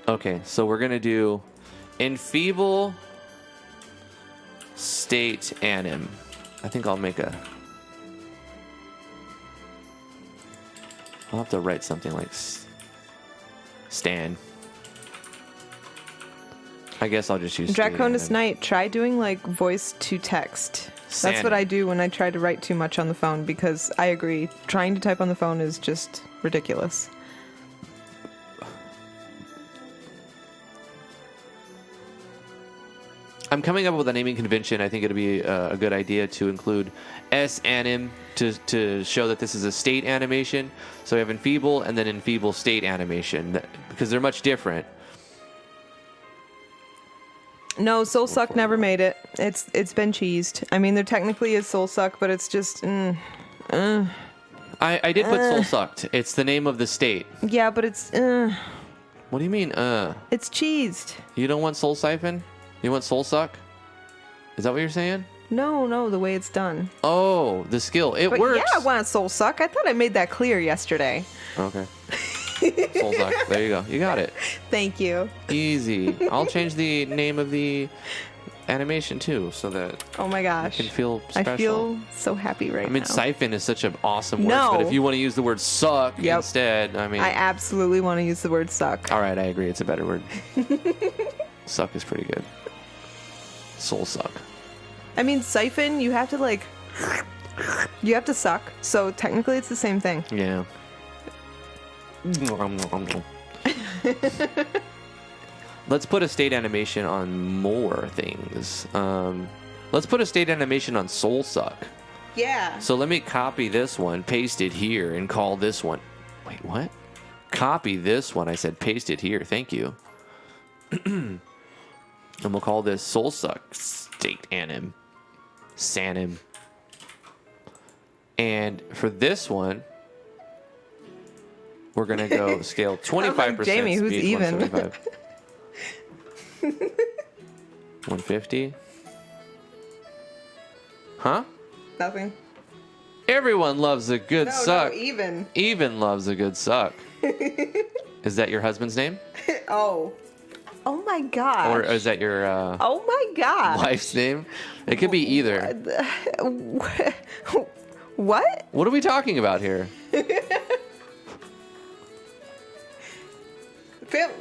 Okay, so we're gonna do enfeeble state anim. I think I'll make I'll have to write something like Stan. I guess I'll just use Draconis Knight. Try doing like voice to text. That's what I do when I try to write too much on the phone, because I agree, trying to type on the phone is just ridiculous. I'm coming up with a naming convention. I think it'll be a good idea to include S-anim to show that this is a state animation. So we have enfeeble and then enfeeble state animation, because they're much different. No, Soul Suck never made it. It's been cheesed. I mean, there technically is Soul Suck, but it's just... I did put Soul Sucked. It's the name of the state. Yeah, but it's... What do you mean, It's cheesed. You don't want Soul Siphon? You want Soul Suck? Is that what you're saying? No, the way it's done. Oh, the skill. It but works. Yeah, I want Soul Suck. I thought I made that clear yesterday. Okay. Soul suck. There you go. You got it. Thank you. Easy. I'll change the name of the animation too, so that Oh my gosh. you can feel special. I feel so happy right I mean, now. siphon is such an awesome word, No. but if you want to use the word suck Yep. instead, I mean, I absolutely want to use the word suck. all right, I agree. It's a better word. Suck is pretty good. Soul suck. I mean, siphon, you have to like, you have to suck. So technically, it's the same thing. Yeah. Let's put a state animation on more things. Let's put a state animation on soul suck. Yeah. So let me copy this one, paste it here, and call this one. Wait, what? Copy this one. I said paste it here. Thank you. And we'll call this soul suck state anim. Sanim. And for this one, we're going to go scale 25%. Jamie, who's speed, even? 175. 150. Huh? Nothing. Everyone loves a good suck. No, even. Even loves a good suck. Is that your husband's name? Oh. Oh my gosh. Or is that your Oh my gosh. wife's name? It could be either. What? What are we talking about here?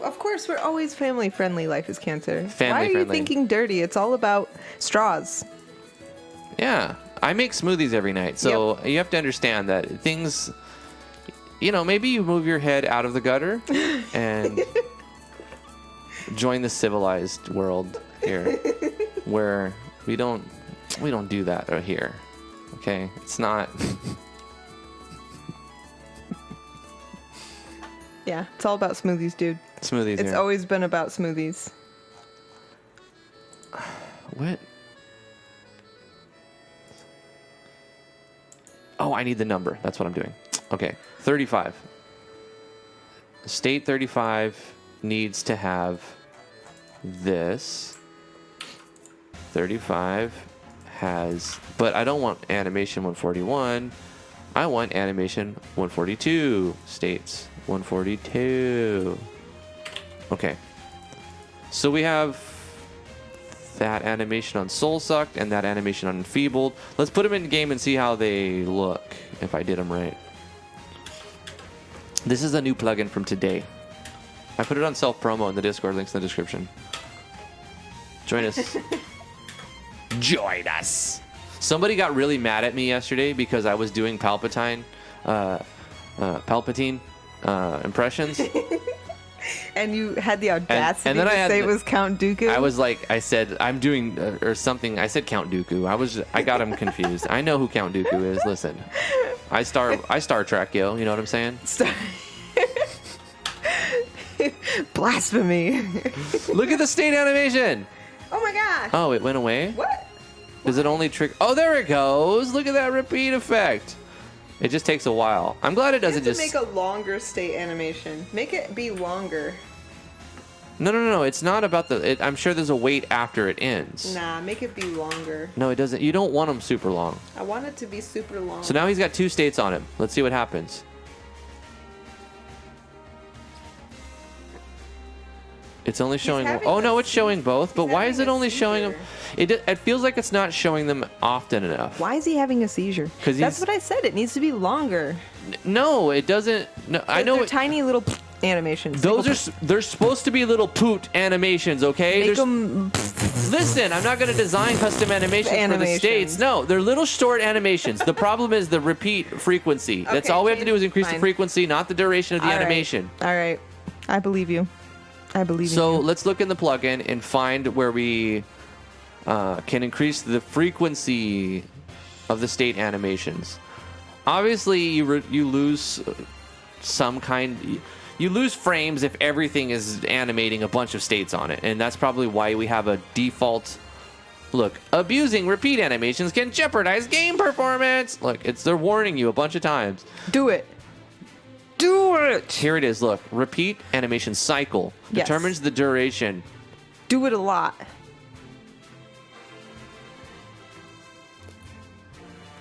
Of course, we're always family friendly. Life is cancer. Family Why are you friendly. thinking dirty? It's all about straws. Yeah. I make smoothies every night. So you have to understand that things, maybe you move your head out of the gutter and join the civilized world here where we don't do that right here. Okay? It's not. Yeah, it's all about smoothies, dude. Smoothies It's here. always been about smoothies. What? Oh, I need the number. That's what I'm doing. Okay, 35. State 35 needs to have this. 35 has, but I don't want animation 141. I want animation 142. States 142. Okay. So we have that animation on Soul Sucked and that animation on Enfeebled. Let's put them in the game and see how they look, if I did them right. This is a new plugin from today. I put it on self-promo in the Discord, links in the description. Join us. Join us. Somebody got really mad at me yesterday because I was doing Palpatine impressions. And you had the audacity and then to I had say the- it was Count Dooku? I was like, I said, I'm doing, or something. I said Count Dooku. I got him confused. I know who Count Dooku is. Listen, I Star Trek, yo. You know what I'm saying? Blasphemy. Look at the state animation. Oh my gosh. Oh, it went away? What? Does it only trick? Oh, there it goes. Look at that repeat effect. It just takes a while. I'm glad it You have doesn't to just... make a longer state animation. Make it be longer. No. It's not about the... I'm sure there's a wait after it ends. Nah, make it be longer. No, it doesn't. You don't want them super long. I want it to be super long. So now he's got 2 states on him. Let's see what happens. It's only showing... having Oh, a no, it's showing seizure. both. But He's why is having it a only showing them... It feels like it's not showing them often enough. Why is he having a seizure? 'Cause That's he's- what I said. It needs to be longer. No, it doesn't... No, I know... They're tiny little animations. Those are... They're supposed to be little poot animations, okay? Make There's- them. Listen, I'm not going to design custom animations for the Animations. states. No, they're little short animations. The problem is the repeat frequency. That's Okay, all we have to do is increase the fine. frequency, not the duration of the animation. All right. I believe you. I believe So in you. let's look in the plugin and find where we can increase the frequency of the state animations. Obviously, you lose some kind... You lose frames if everything is animating a bunch of states on it, and that's probably why we have a default... Look, abusing repeat animations can jeopardize game performance! Look, they're warning you a bunch of times. Do it. Do it. Here it is, look. Repeat animation cycle Yes. determines the duration. Do it a lot.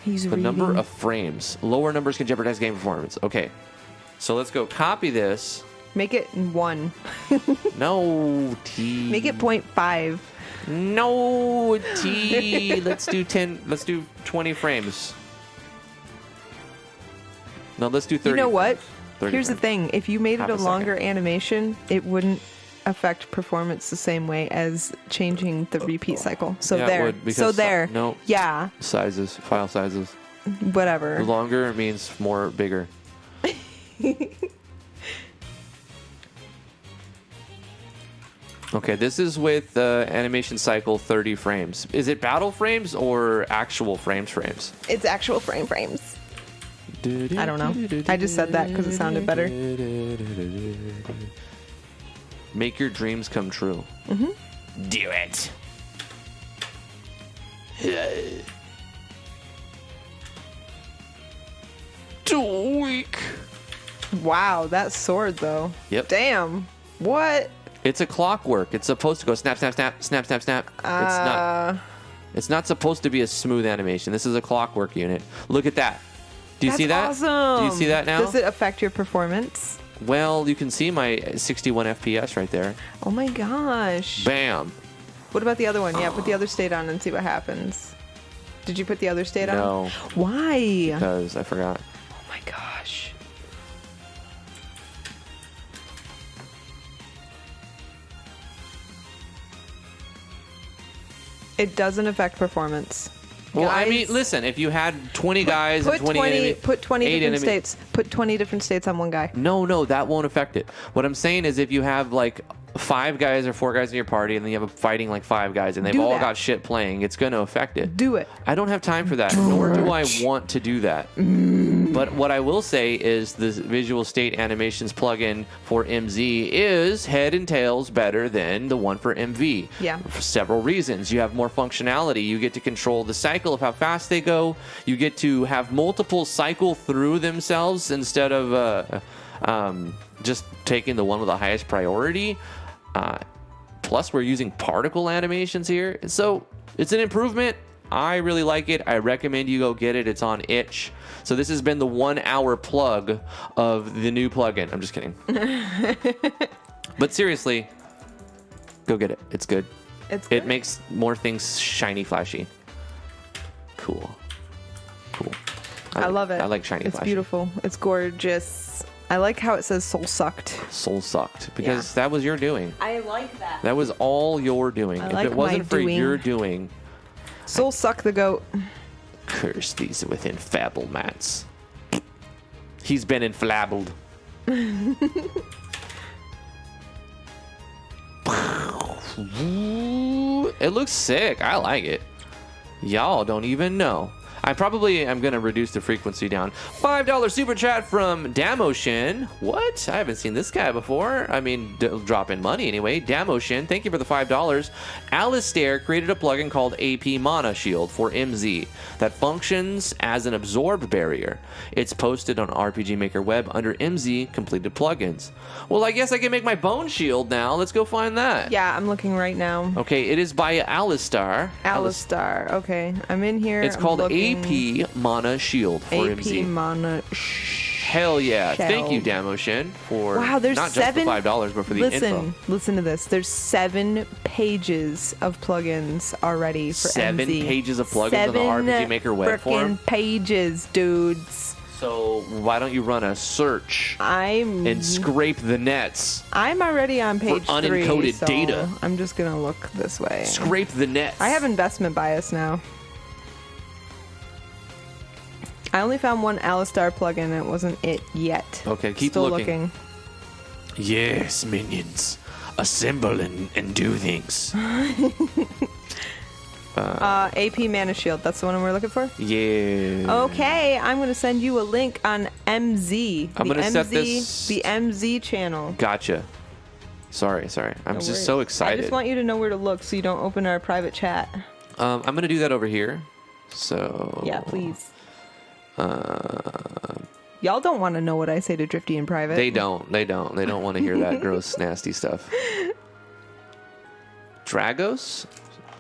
He's The reading. number of frames. Lower numbers can jeopardize game performance. Okay. So let's go copy this. Make it 1. No, T. Make it 0.5. No, T. Let's do 10. Let's do 20 frames. No, let's do 30. You know what? 30 Here's the frames. thing. If you made Half it a a longer animation, it wouldn't affect performance the same way as changing the repeat cycle. So Yeah, it there. would, because So there. no. Yeah. Sizes, file sizes. Whatever. Longer means more bigger. Okay, this is with animation cycle 30 frames. Is it battle frames or actual frames? It's actual frames. I don't know. I just said that because it sounded better. Make your dreams come true. Mm-hmm. Do it. Too weak. Wow, that sword though. Yep. Damn. What? It's a clockwork. It's supposed to go snap, snap, snap, snap, snap, snap. It's not supposed to be a smooth animation. This is a clockwork unit. Look at that. Do you That's see that? awesome. Do you see that now? Does it affect your performance? Well, you can see my 61 FPS right there. Oh my gosh. Bam. What about the other one? Yeah, put the other state on and see what happens. Did you put the other state on? No. Why? Because I forgot. Oh my gosh. It doesn't affect performance. Well, I Guys, mean, listen, if you had 20 guys and 20 enemy, put 20 8 different enemy- states. Put 20 different states on one guy. No, that won't affect it. What I'm saying is if you have like 5 guys or 4 guys in your party and then you have a fighting like 5 guys and they've Do all that. got shit playing, it's going to affect it. Do it. I don't have time for that, nor do I want to do that. But what I will say is the Visual State Animations plugin for MZ is head and tails better than the one for MV. Yeah. For several reasons. You have more functionality. You get to control the cycle of how fast they go. You get to have multiple cycle through themselves instead of just taking the one with the highest priority. Plus, we're using particle animations here. So it's an improvement. I really like it. I recommend you go get it. It's on itch. So this has been the 1 hour plug of the new plugin. I'm just kidding. But seriously, go get it. It's good. It's It good. makes more things shiny, flashy. Cool. I love it. I like shiny, It's flashy. beautiful. It's gorgeous. I like how it says soul sucked. Soul sucked because that was your doing. I like that. That was all your doing. I If like it wasn't my for doing. your doing, Soul suck the goat. curse these with infablemats. He's been inflabbled. It looks sick. I like it. Y'all don't even know. I probably am going to reduce the frequency down. $5 super chat from Damoshin. What? I haven't seen this guy before. I mean, drop in money anyway. Damoshin, thank you for the $5. Alistair created a plugin called AP Mana Shield for MZ that functions as an absorb barrier. It's posted on RPG Maker Web under MZ completed plugins. Well, I guess I can make my bone shield now. Let's go find that. Yeah, I'm looking right now. Okay, it is by Alistair. Alistar. Okay, I'm in here. It's I'm called looking. AP Mana Shield for AP MZ. Mana. Hell yeah. Thank you, Shell. Damoshin, for Wow, there's not 7. just the $5, but for the info. Listen to this. There's 7 pages of plugins already for 7 MZ. pages of plugins on the RPG Maker web form? Frickin' pages, dudes. So why don't you run a search and scrape the nets? I'm already on page 3, unencoded so data. I'm just gonna look this way. Scrape the nets. I have investment bias now. I only found one Alistar plugin and it wasn't it yet. Okay, keep Still looking. Yes, minions. Assemble and do things. AP Mana Shield, that's the one we're looking for? Yeah. Okay, I'm going to send you a link on MZ. I'm the gonna set MZ, this- The MZ channel. Gotcha. Sorry. I'm No just worries. so excited. I just want you to know where to look so you don't open our private chat. I'm going to do that over here. So. Yeah, please. Y'all don't want to know what I say to Drifty in private. They don't. They don't want to hear that gross, nasty stuff. Dragos?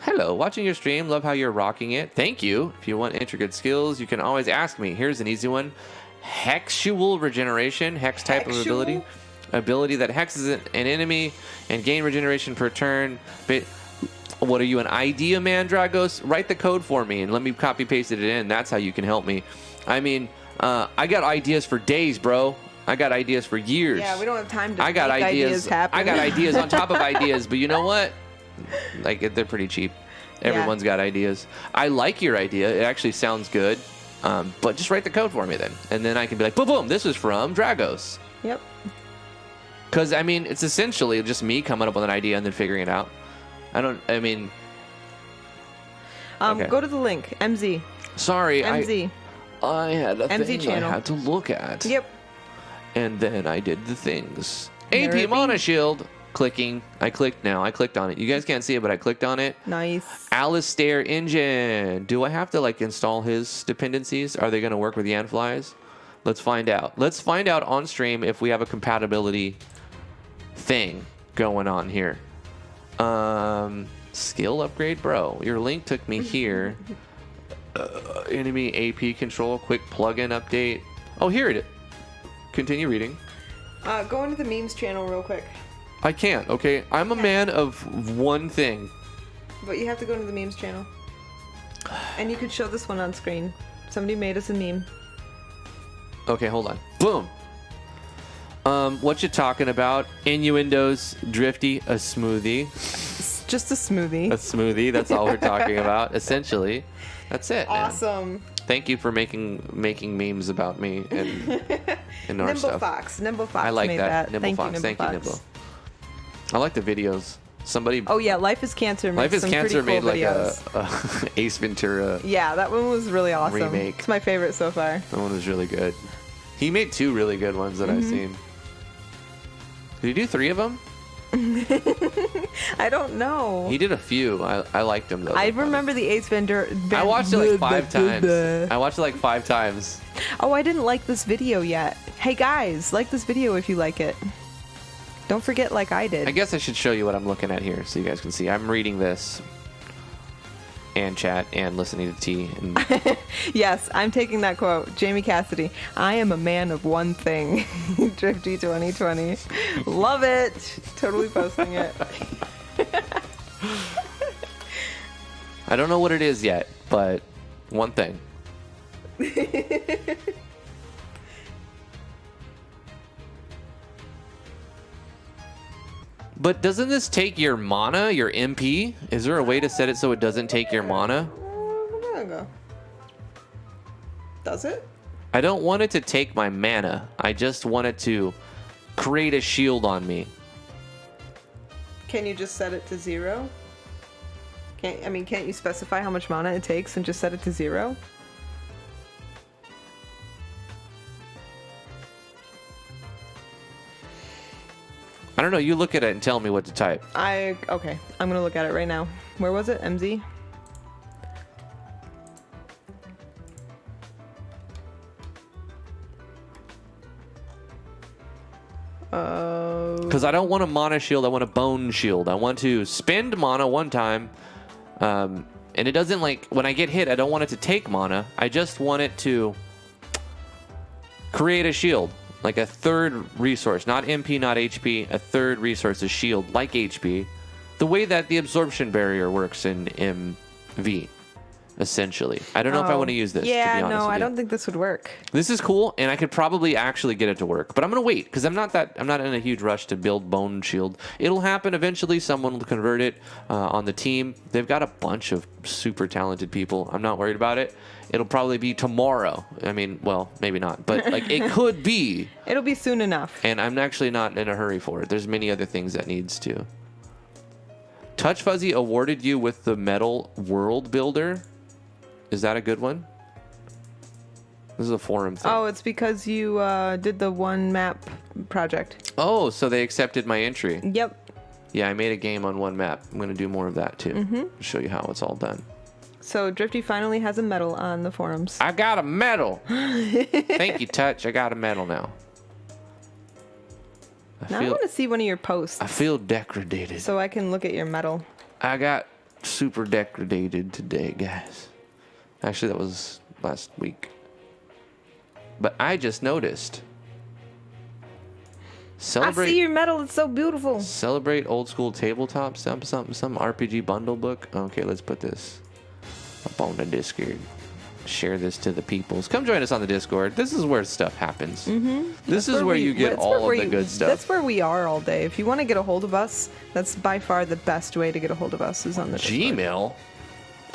Hello, watching your stream. Love how you're rocking it. Thank you. If you want intricate skills, you can always ask me. Here's an easy one. hexual regeneration, hex type of ability. Ability that hexes an enemy and gain regeneration per turn. What are you, an idea man, Dragos? Write the code for me and let me copy paste it in. That's how you can help me. I mean, I got ideas for days, bro. I got ideas for years. Yeah, we don't have time to make ideas happen. I got ideas on top of ideas, but you know what? Like, they're pretty cheap. Everyone's got ideas. I like your idea. It actually sounds good. But just write the code for me then. And then I can be like, boom, boom, this is from Dragos. Yep. Because, I mean, it's essentially just me coming up with an idea and then figuring it out. Okay. Go to the link, MZ. Sorry, MZ. I had a MZ thing channel. I had to look at. Yep. And then I did the things. There AP Mana Shield. Clicking. I clicked now. I clicked on it. You guys can't see it, but I clicked on it. Nice. Alistair Engine. Do I have to, like, install his dependencies? Are they going to work with Yanflies? Let's find out. Let's find out on stream if we have a compatibility thing going on here. Skill upgrade, bro. Your link took me here. Enemy AP control, quick plugin update. Oh, here it is. Continue reading. Go into the memes channel real quick. I can't, okay? I'm a man of one thing. But you have to go into the memes channel. And you could show this one on screen. Somebody made us a meme. Okay, hold on. Boom. What you talking about? Innuendos, Drifty, a smoothie. It's just a smoothie. A smoothie. That's all we're talking about. Essentially, that's it. Awesome. Man. Thank you for making memes about me and our Nimble stuff. Nimble Fox. I like made that. Nimble Thank Fox. you, Thank you, Nimble. I like the videos. Somebody. Oh yeah, Life is Cancer. Life is Cancer cool made videos. like a Ace Ventura. Yeah, that one was really awesome. Remake. It's my favorite so far. That one was really good. He made 2 really good ones that I've seen. Did he do 3 of them? I don't know. He did a few. I liked them though. I remember the Ace Ventura. I watched it like 5 times. I watched it like 5 times. Oh, I didn't like this video yet. Hey guys, like this video if you like it. Don't forget like I did. I guess I should show you what I'm looking at here so you guys can see. I'm reading this and chat and listening to T. And Yes, I'm taking that quote. Jamie Cassidy. I am a man of one thing. Drifty 2020. Love it. Totally posting it. I don't know what it is yet, but one thing. But doesn't this take your mana, your MP? Is there a way to set it so it doesn't take your mana? There we go. Does it? I don't want it to take my mana. I just want it to create a shield on me. Can you just set it to 0? Can't you specify how much mana it takes and just set it to 0? I don't know. You look at it and tell me what to type. Okay. I'm gonna look at it right now. Where was it? MZ? Because I don't want a mana shield. I want a bone shield. I want to spend mana one time. And it doesn't, like, when I get hit, I don't want it to take mana. I just want it to create a shield. Like a third resource. Not MP, not HP. A third resource, a shield, like HP. The way that the absorption barrier works in MV. Essentially. I don't know if I want to use this. Yeah, to be honest no, with I you. don't think this would work. This is cool, and I could probably actually get it to work. But I'm gonna wait because I'm not in a huge rush to build Bone Shield. It'll happen eventually. Someone will convert it on the team. They've got a bunch of super talented people. I'm not worried about it. It'll probably be tomorrow. I mean, well, maybe not, but like it could be. It'll be soon enough. And I'm actually not in a hurry for it. There's many other things that needs to. Touch Fuzzy awarded you with the Metal World Builder. Is that a good one? This is a forum thing. Oh, it's because you did the one map project. Oh, so they accepted my entry. Yep. Yeah, I made a game on one map. I'm going to do more of that too. Mm-hmm. Show you how it's all done. So Drifty finally has a medal on the forums. I got a medal. Thank you, Touch. I got a medal now. I want to see one of your posts. I feel degraded. So I can look at your medal. I got super degraded today, guys. Actually, that was last week. But I just noticed. I see your medal. It's so beautiful. Celebrate old school tabletop, some RPG bundle book. Okay, let's put this up on the Discord. Share this to the peoples. Come join us on the Discord. This is where stuff happens. This is where you get all of the good stuff. That's where we are all day. If you want to get a hold of us, that's by far the best way to get a hold of us is on the Discord. Gmail?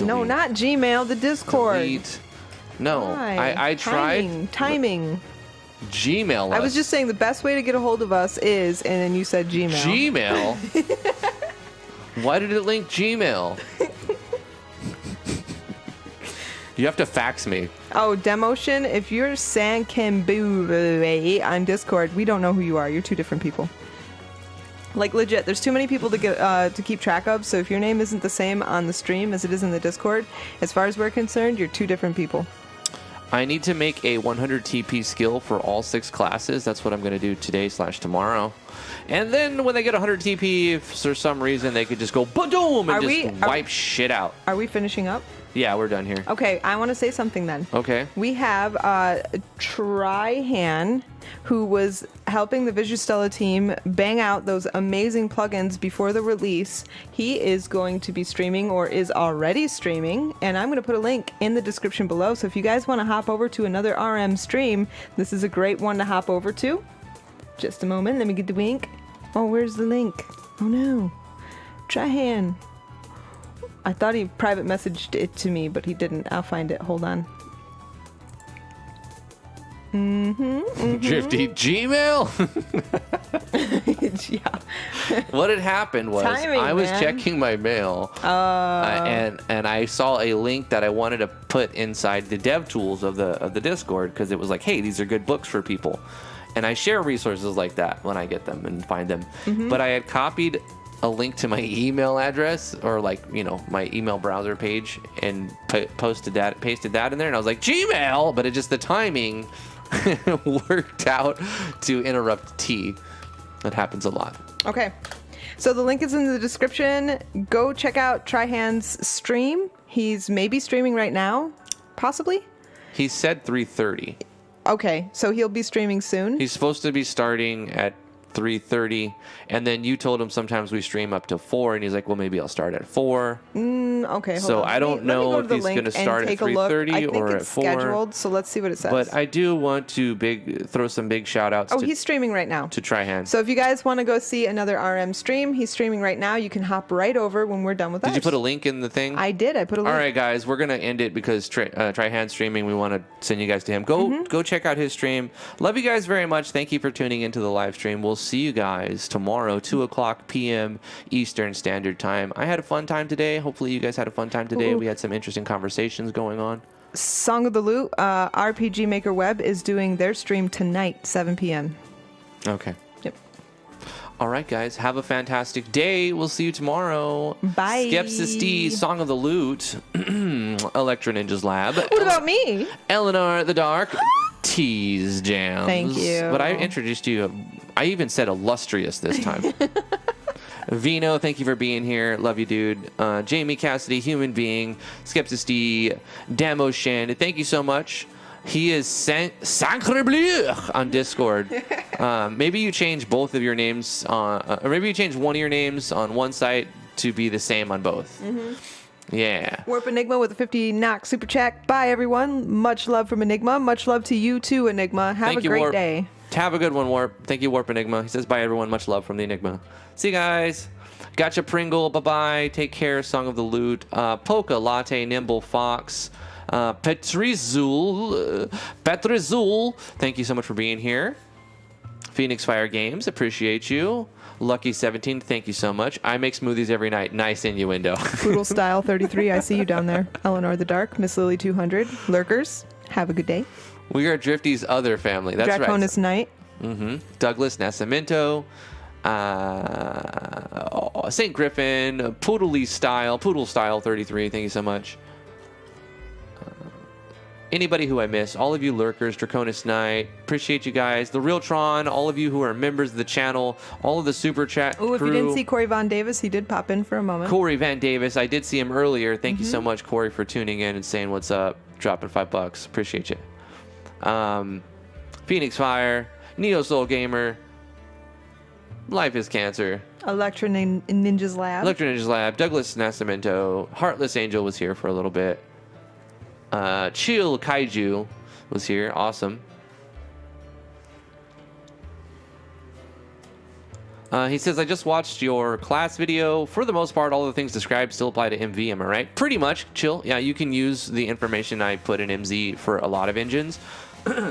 No, not Gmail, the Discord. Delete. No, Why? I tried. Timing. Gmail us. I was just saying the best way to get a hold of us is, and then you said Gmail. Gmail? Why did it link Gmail? You have to fax me. Oh, Demotion, if you're Sankambue on Discord, we don't know who you are. You're two different people. Like, legit, there's too many people to get to keep track of, so if your name isn't the same on the stream as it is in the Discord, as far as we're concerned, you're two different people. I need to make a 100 TP skill for all 6 classes. That's what I'm going to do today/tomorrow. And then when they get 100 TP, if for some reason they could just go ba-doom and wipe shit out. Are we finishing up? Yeah, we're done here. Okay, I want to say something then. Okay. We have Tryhan, who was helping the Visustella team bang out those amazing plugins before the release. He is going to be streaming, or is already streaming, and I'm going to put a link in the description below. So if you guys want to hop over to another RM stream, this is a great one to hop over to. Just a moment, let me get the link. Oh, where's the link? Oh no. Tryhan. I thought he private messaged it to me, but he didn't. I'll find it. Hold on. Drifty Gmail? Yeah. What had happened was Timing, I was man. checking my mail and I saw a link that I wanted to put inside the dev tools of the Discord because it was like, hey, these are good books for people. And I share resources like that when I get them and find them. But I had copied a link to my email address, or like, you know, my email browser page, and pasted that in there, and I was like, Gmail, but it just, the timing worked out to interrupt T. That happens a lot. Okay. So the link is in the description. Go check out Tryhan's stream. He's maybe streaming right now. Possibly. He said 3:30. Okay, so he'll be streaming soon. He's supposed to be starting at 3:30, and then you told him sometimes we stream up to 4, and he's like, well, maybe I'll start at 4. Okay, hold So on. I don't know if he's going to start at 3:30 or at 4. Scheduled, so let's see what it says. But I do want to throw some big shout outs he's streaming right now. to Tryhan. So if you guys want to go see another RM stream, he's streaming right now. You can hop right over when we're done with Did ours. you put a link in the thing? I did. I put a link. All right, guys, we're going to end it because Tryhan's streaming. We want to send you guys to him. Go check out his stream. Love you guys very much. Thank you for tuning into the live stream. We'll see you guys tomorrow, 2:00 p.m. Eastern Standard Time. I had a fun time today. Hopefully you guys had a fun time today. We had some interesting conversations going on. Song of the Loot, RPG Maker Web is doing their stream tonight, 7 p.m. Okay. Yep. All right, guys. Have a fantastic day. We'll see you tomorrow. Bye. Skepsis D, Song of the Loot, Electro Ninjas Lab. What about me? Eleanor the Dark, Tease Jams. Thank you. But I introduced you. I even said illustrious this time. Vino, thank you for being here. Love you, dude. Jamie Cassidy, human being. Skepsis D, Damoshan, thank you so much. He is Sacre Bleu on Discord. Maybe you change both of your names, or maybe you change one of your names on one site to be the same on both. Yeah. Warp Enigma with a 50 knock super chat. Bye, everyone. Much love from Enigma. Much love to you too, Enigma. Have a great Warp. day. Have a good one, Warp. Thank you, Warp Enigma. He says, bye, everyone. Much love from the Enigma. See you guys. Gotcha, Pringle. Bye-bye. Take care. Song of the Loot. Polka, Latte, Nimble, Fox. Petrizul. Thank you so much for being here. Phoenix Fire Games. Appreciate you. Lucky17, thank you so much. I make smoothies every night. Nice innuendo. Poodle Style 33, I see you down there. Eleanor the Dark, Miss Lily 200, Lurkers, have a good day. We are Drifty's other family. That's Draconis Knight. Douglas Nascimento, St. Griffin, Poodle Style 33, thank you so much. Anybody who I miss, all of you lurkers, Draconis Knight, appreciate you guys. The Real Tron, all of you who are members of the channel, all of the super chat crew. If you didn't see Corey Von Davis, he did pop in for a moment. Corey Van Davis, I did see him earlier. Thank you so much, Corey, for tuning in and saying what's up, dropping $5. Appreciate you. Phoenix Fire, Neo Soul Gamer, Life is Cancer, Electro Ninja's Lab. Electro Ninja's Lab, Douglas Nascimento, Heartless Angel was here for a little bit. Chill Kaiju was here. Awesome. He says, I just watched your class video. For the most part, all the things described still apply to MV, am I right? Pretty much. Chill. Yeah, you can use the information I put in MZ for a lot of engines.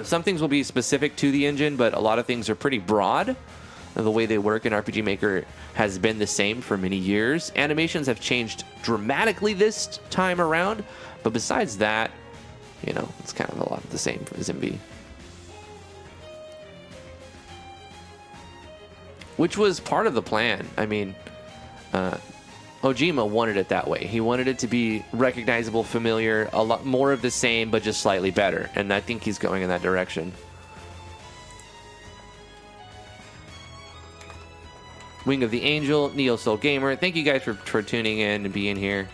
Some things will be specific to the engine, but a lot of things are pretty broad. The way they work in RPG Maker has been the same for many years. Animations have changed dramatically this time around, but besides that, you know, it's kind of a lot of the same as MV. Which was part of the plan. I mean, Ojima wanted it that way. He wanted it to be recognizable, familiar, a lot more of the same, but just slightly better. And I think he's going in that direction. Wing of the Angel, Neo Soul Gamer. Thank you guys for tuning in and being here.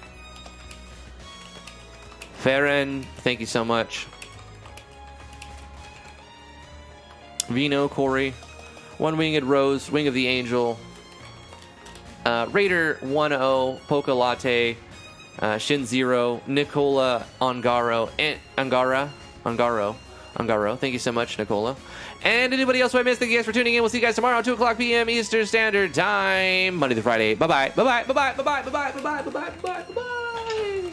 Farron, thank you so much. Vino, Corey. One Winged Rose, Wing of the Angel, Raider 1-0, Polka Latte, Shin Zero, Nicola Angaro, and Angaro. Thank you so much, Nicola. And anybody else who I missed, thank you guys for tuning in. We'll see you guys tomorrow at 2 o'clock p.m. Eastern Standard Time, Monday through Friday. Bye-bye. Bye-bye. Bye-bye. Bye-bye. Bye-bye. Bye-bye. Bye-bye. Bye-bye. Bye-bye.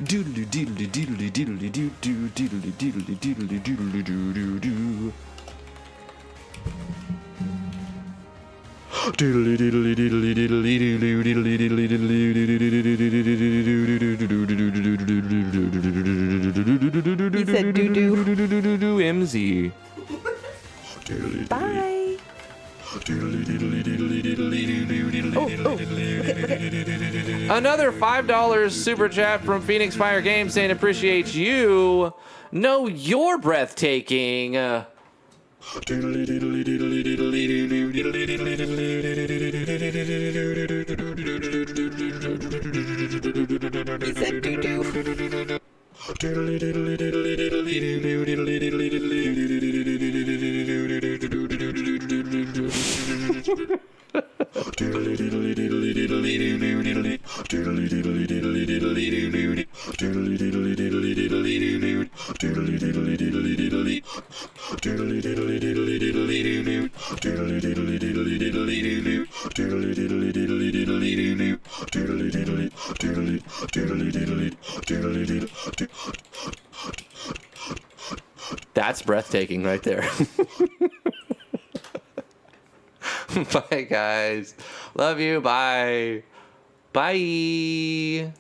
Doodly doodly doodly doodly doo doo doodly doodly doodly doodly doo doo doo. Doodly doodly doodly doodly doodly doodly doodly doodly. He said doo-doo. MZ. Bye. Another $5 super chat from Phoenix Fire Games saying appreciate you. Know you're breathtaking. He said doo-doo. That's breathtaking right there. Bye, guys. Love you. Bye. Bye.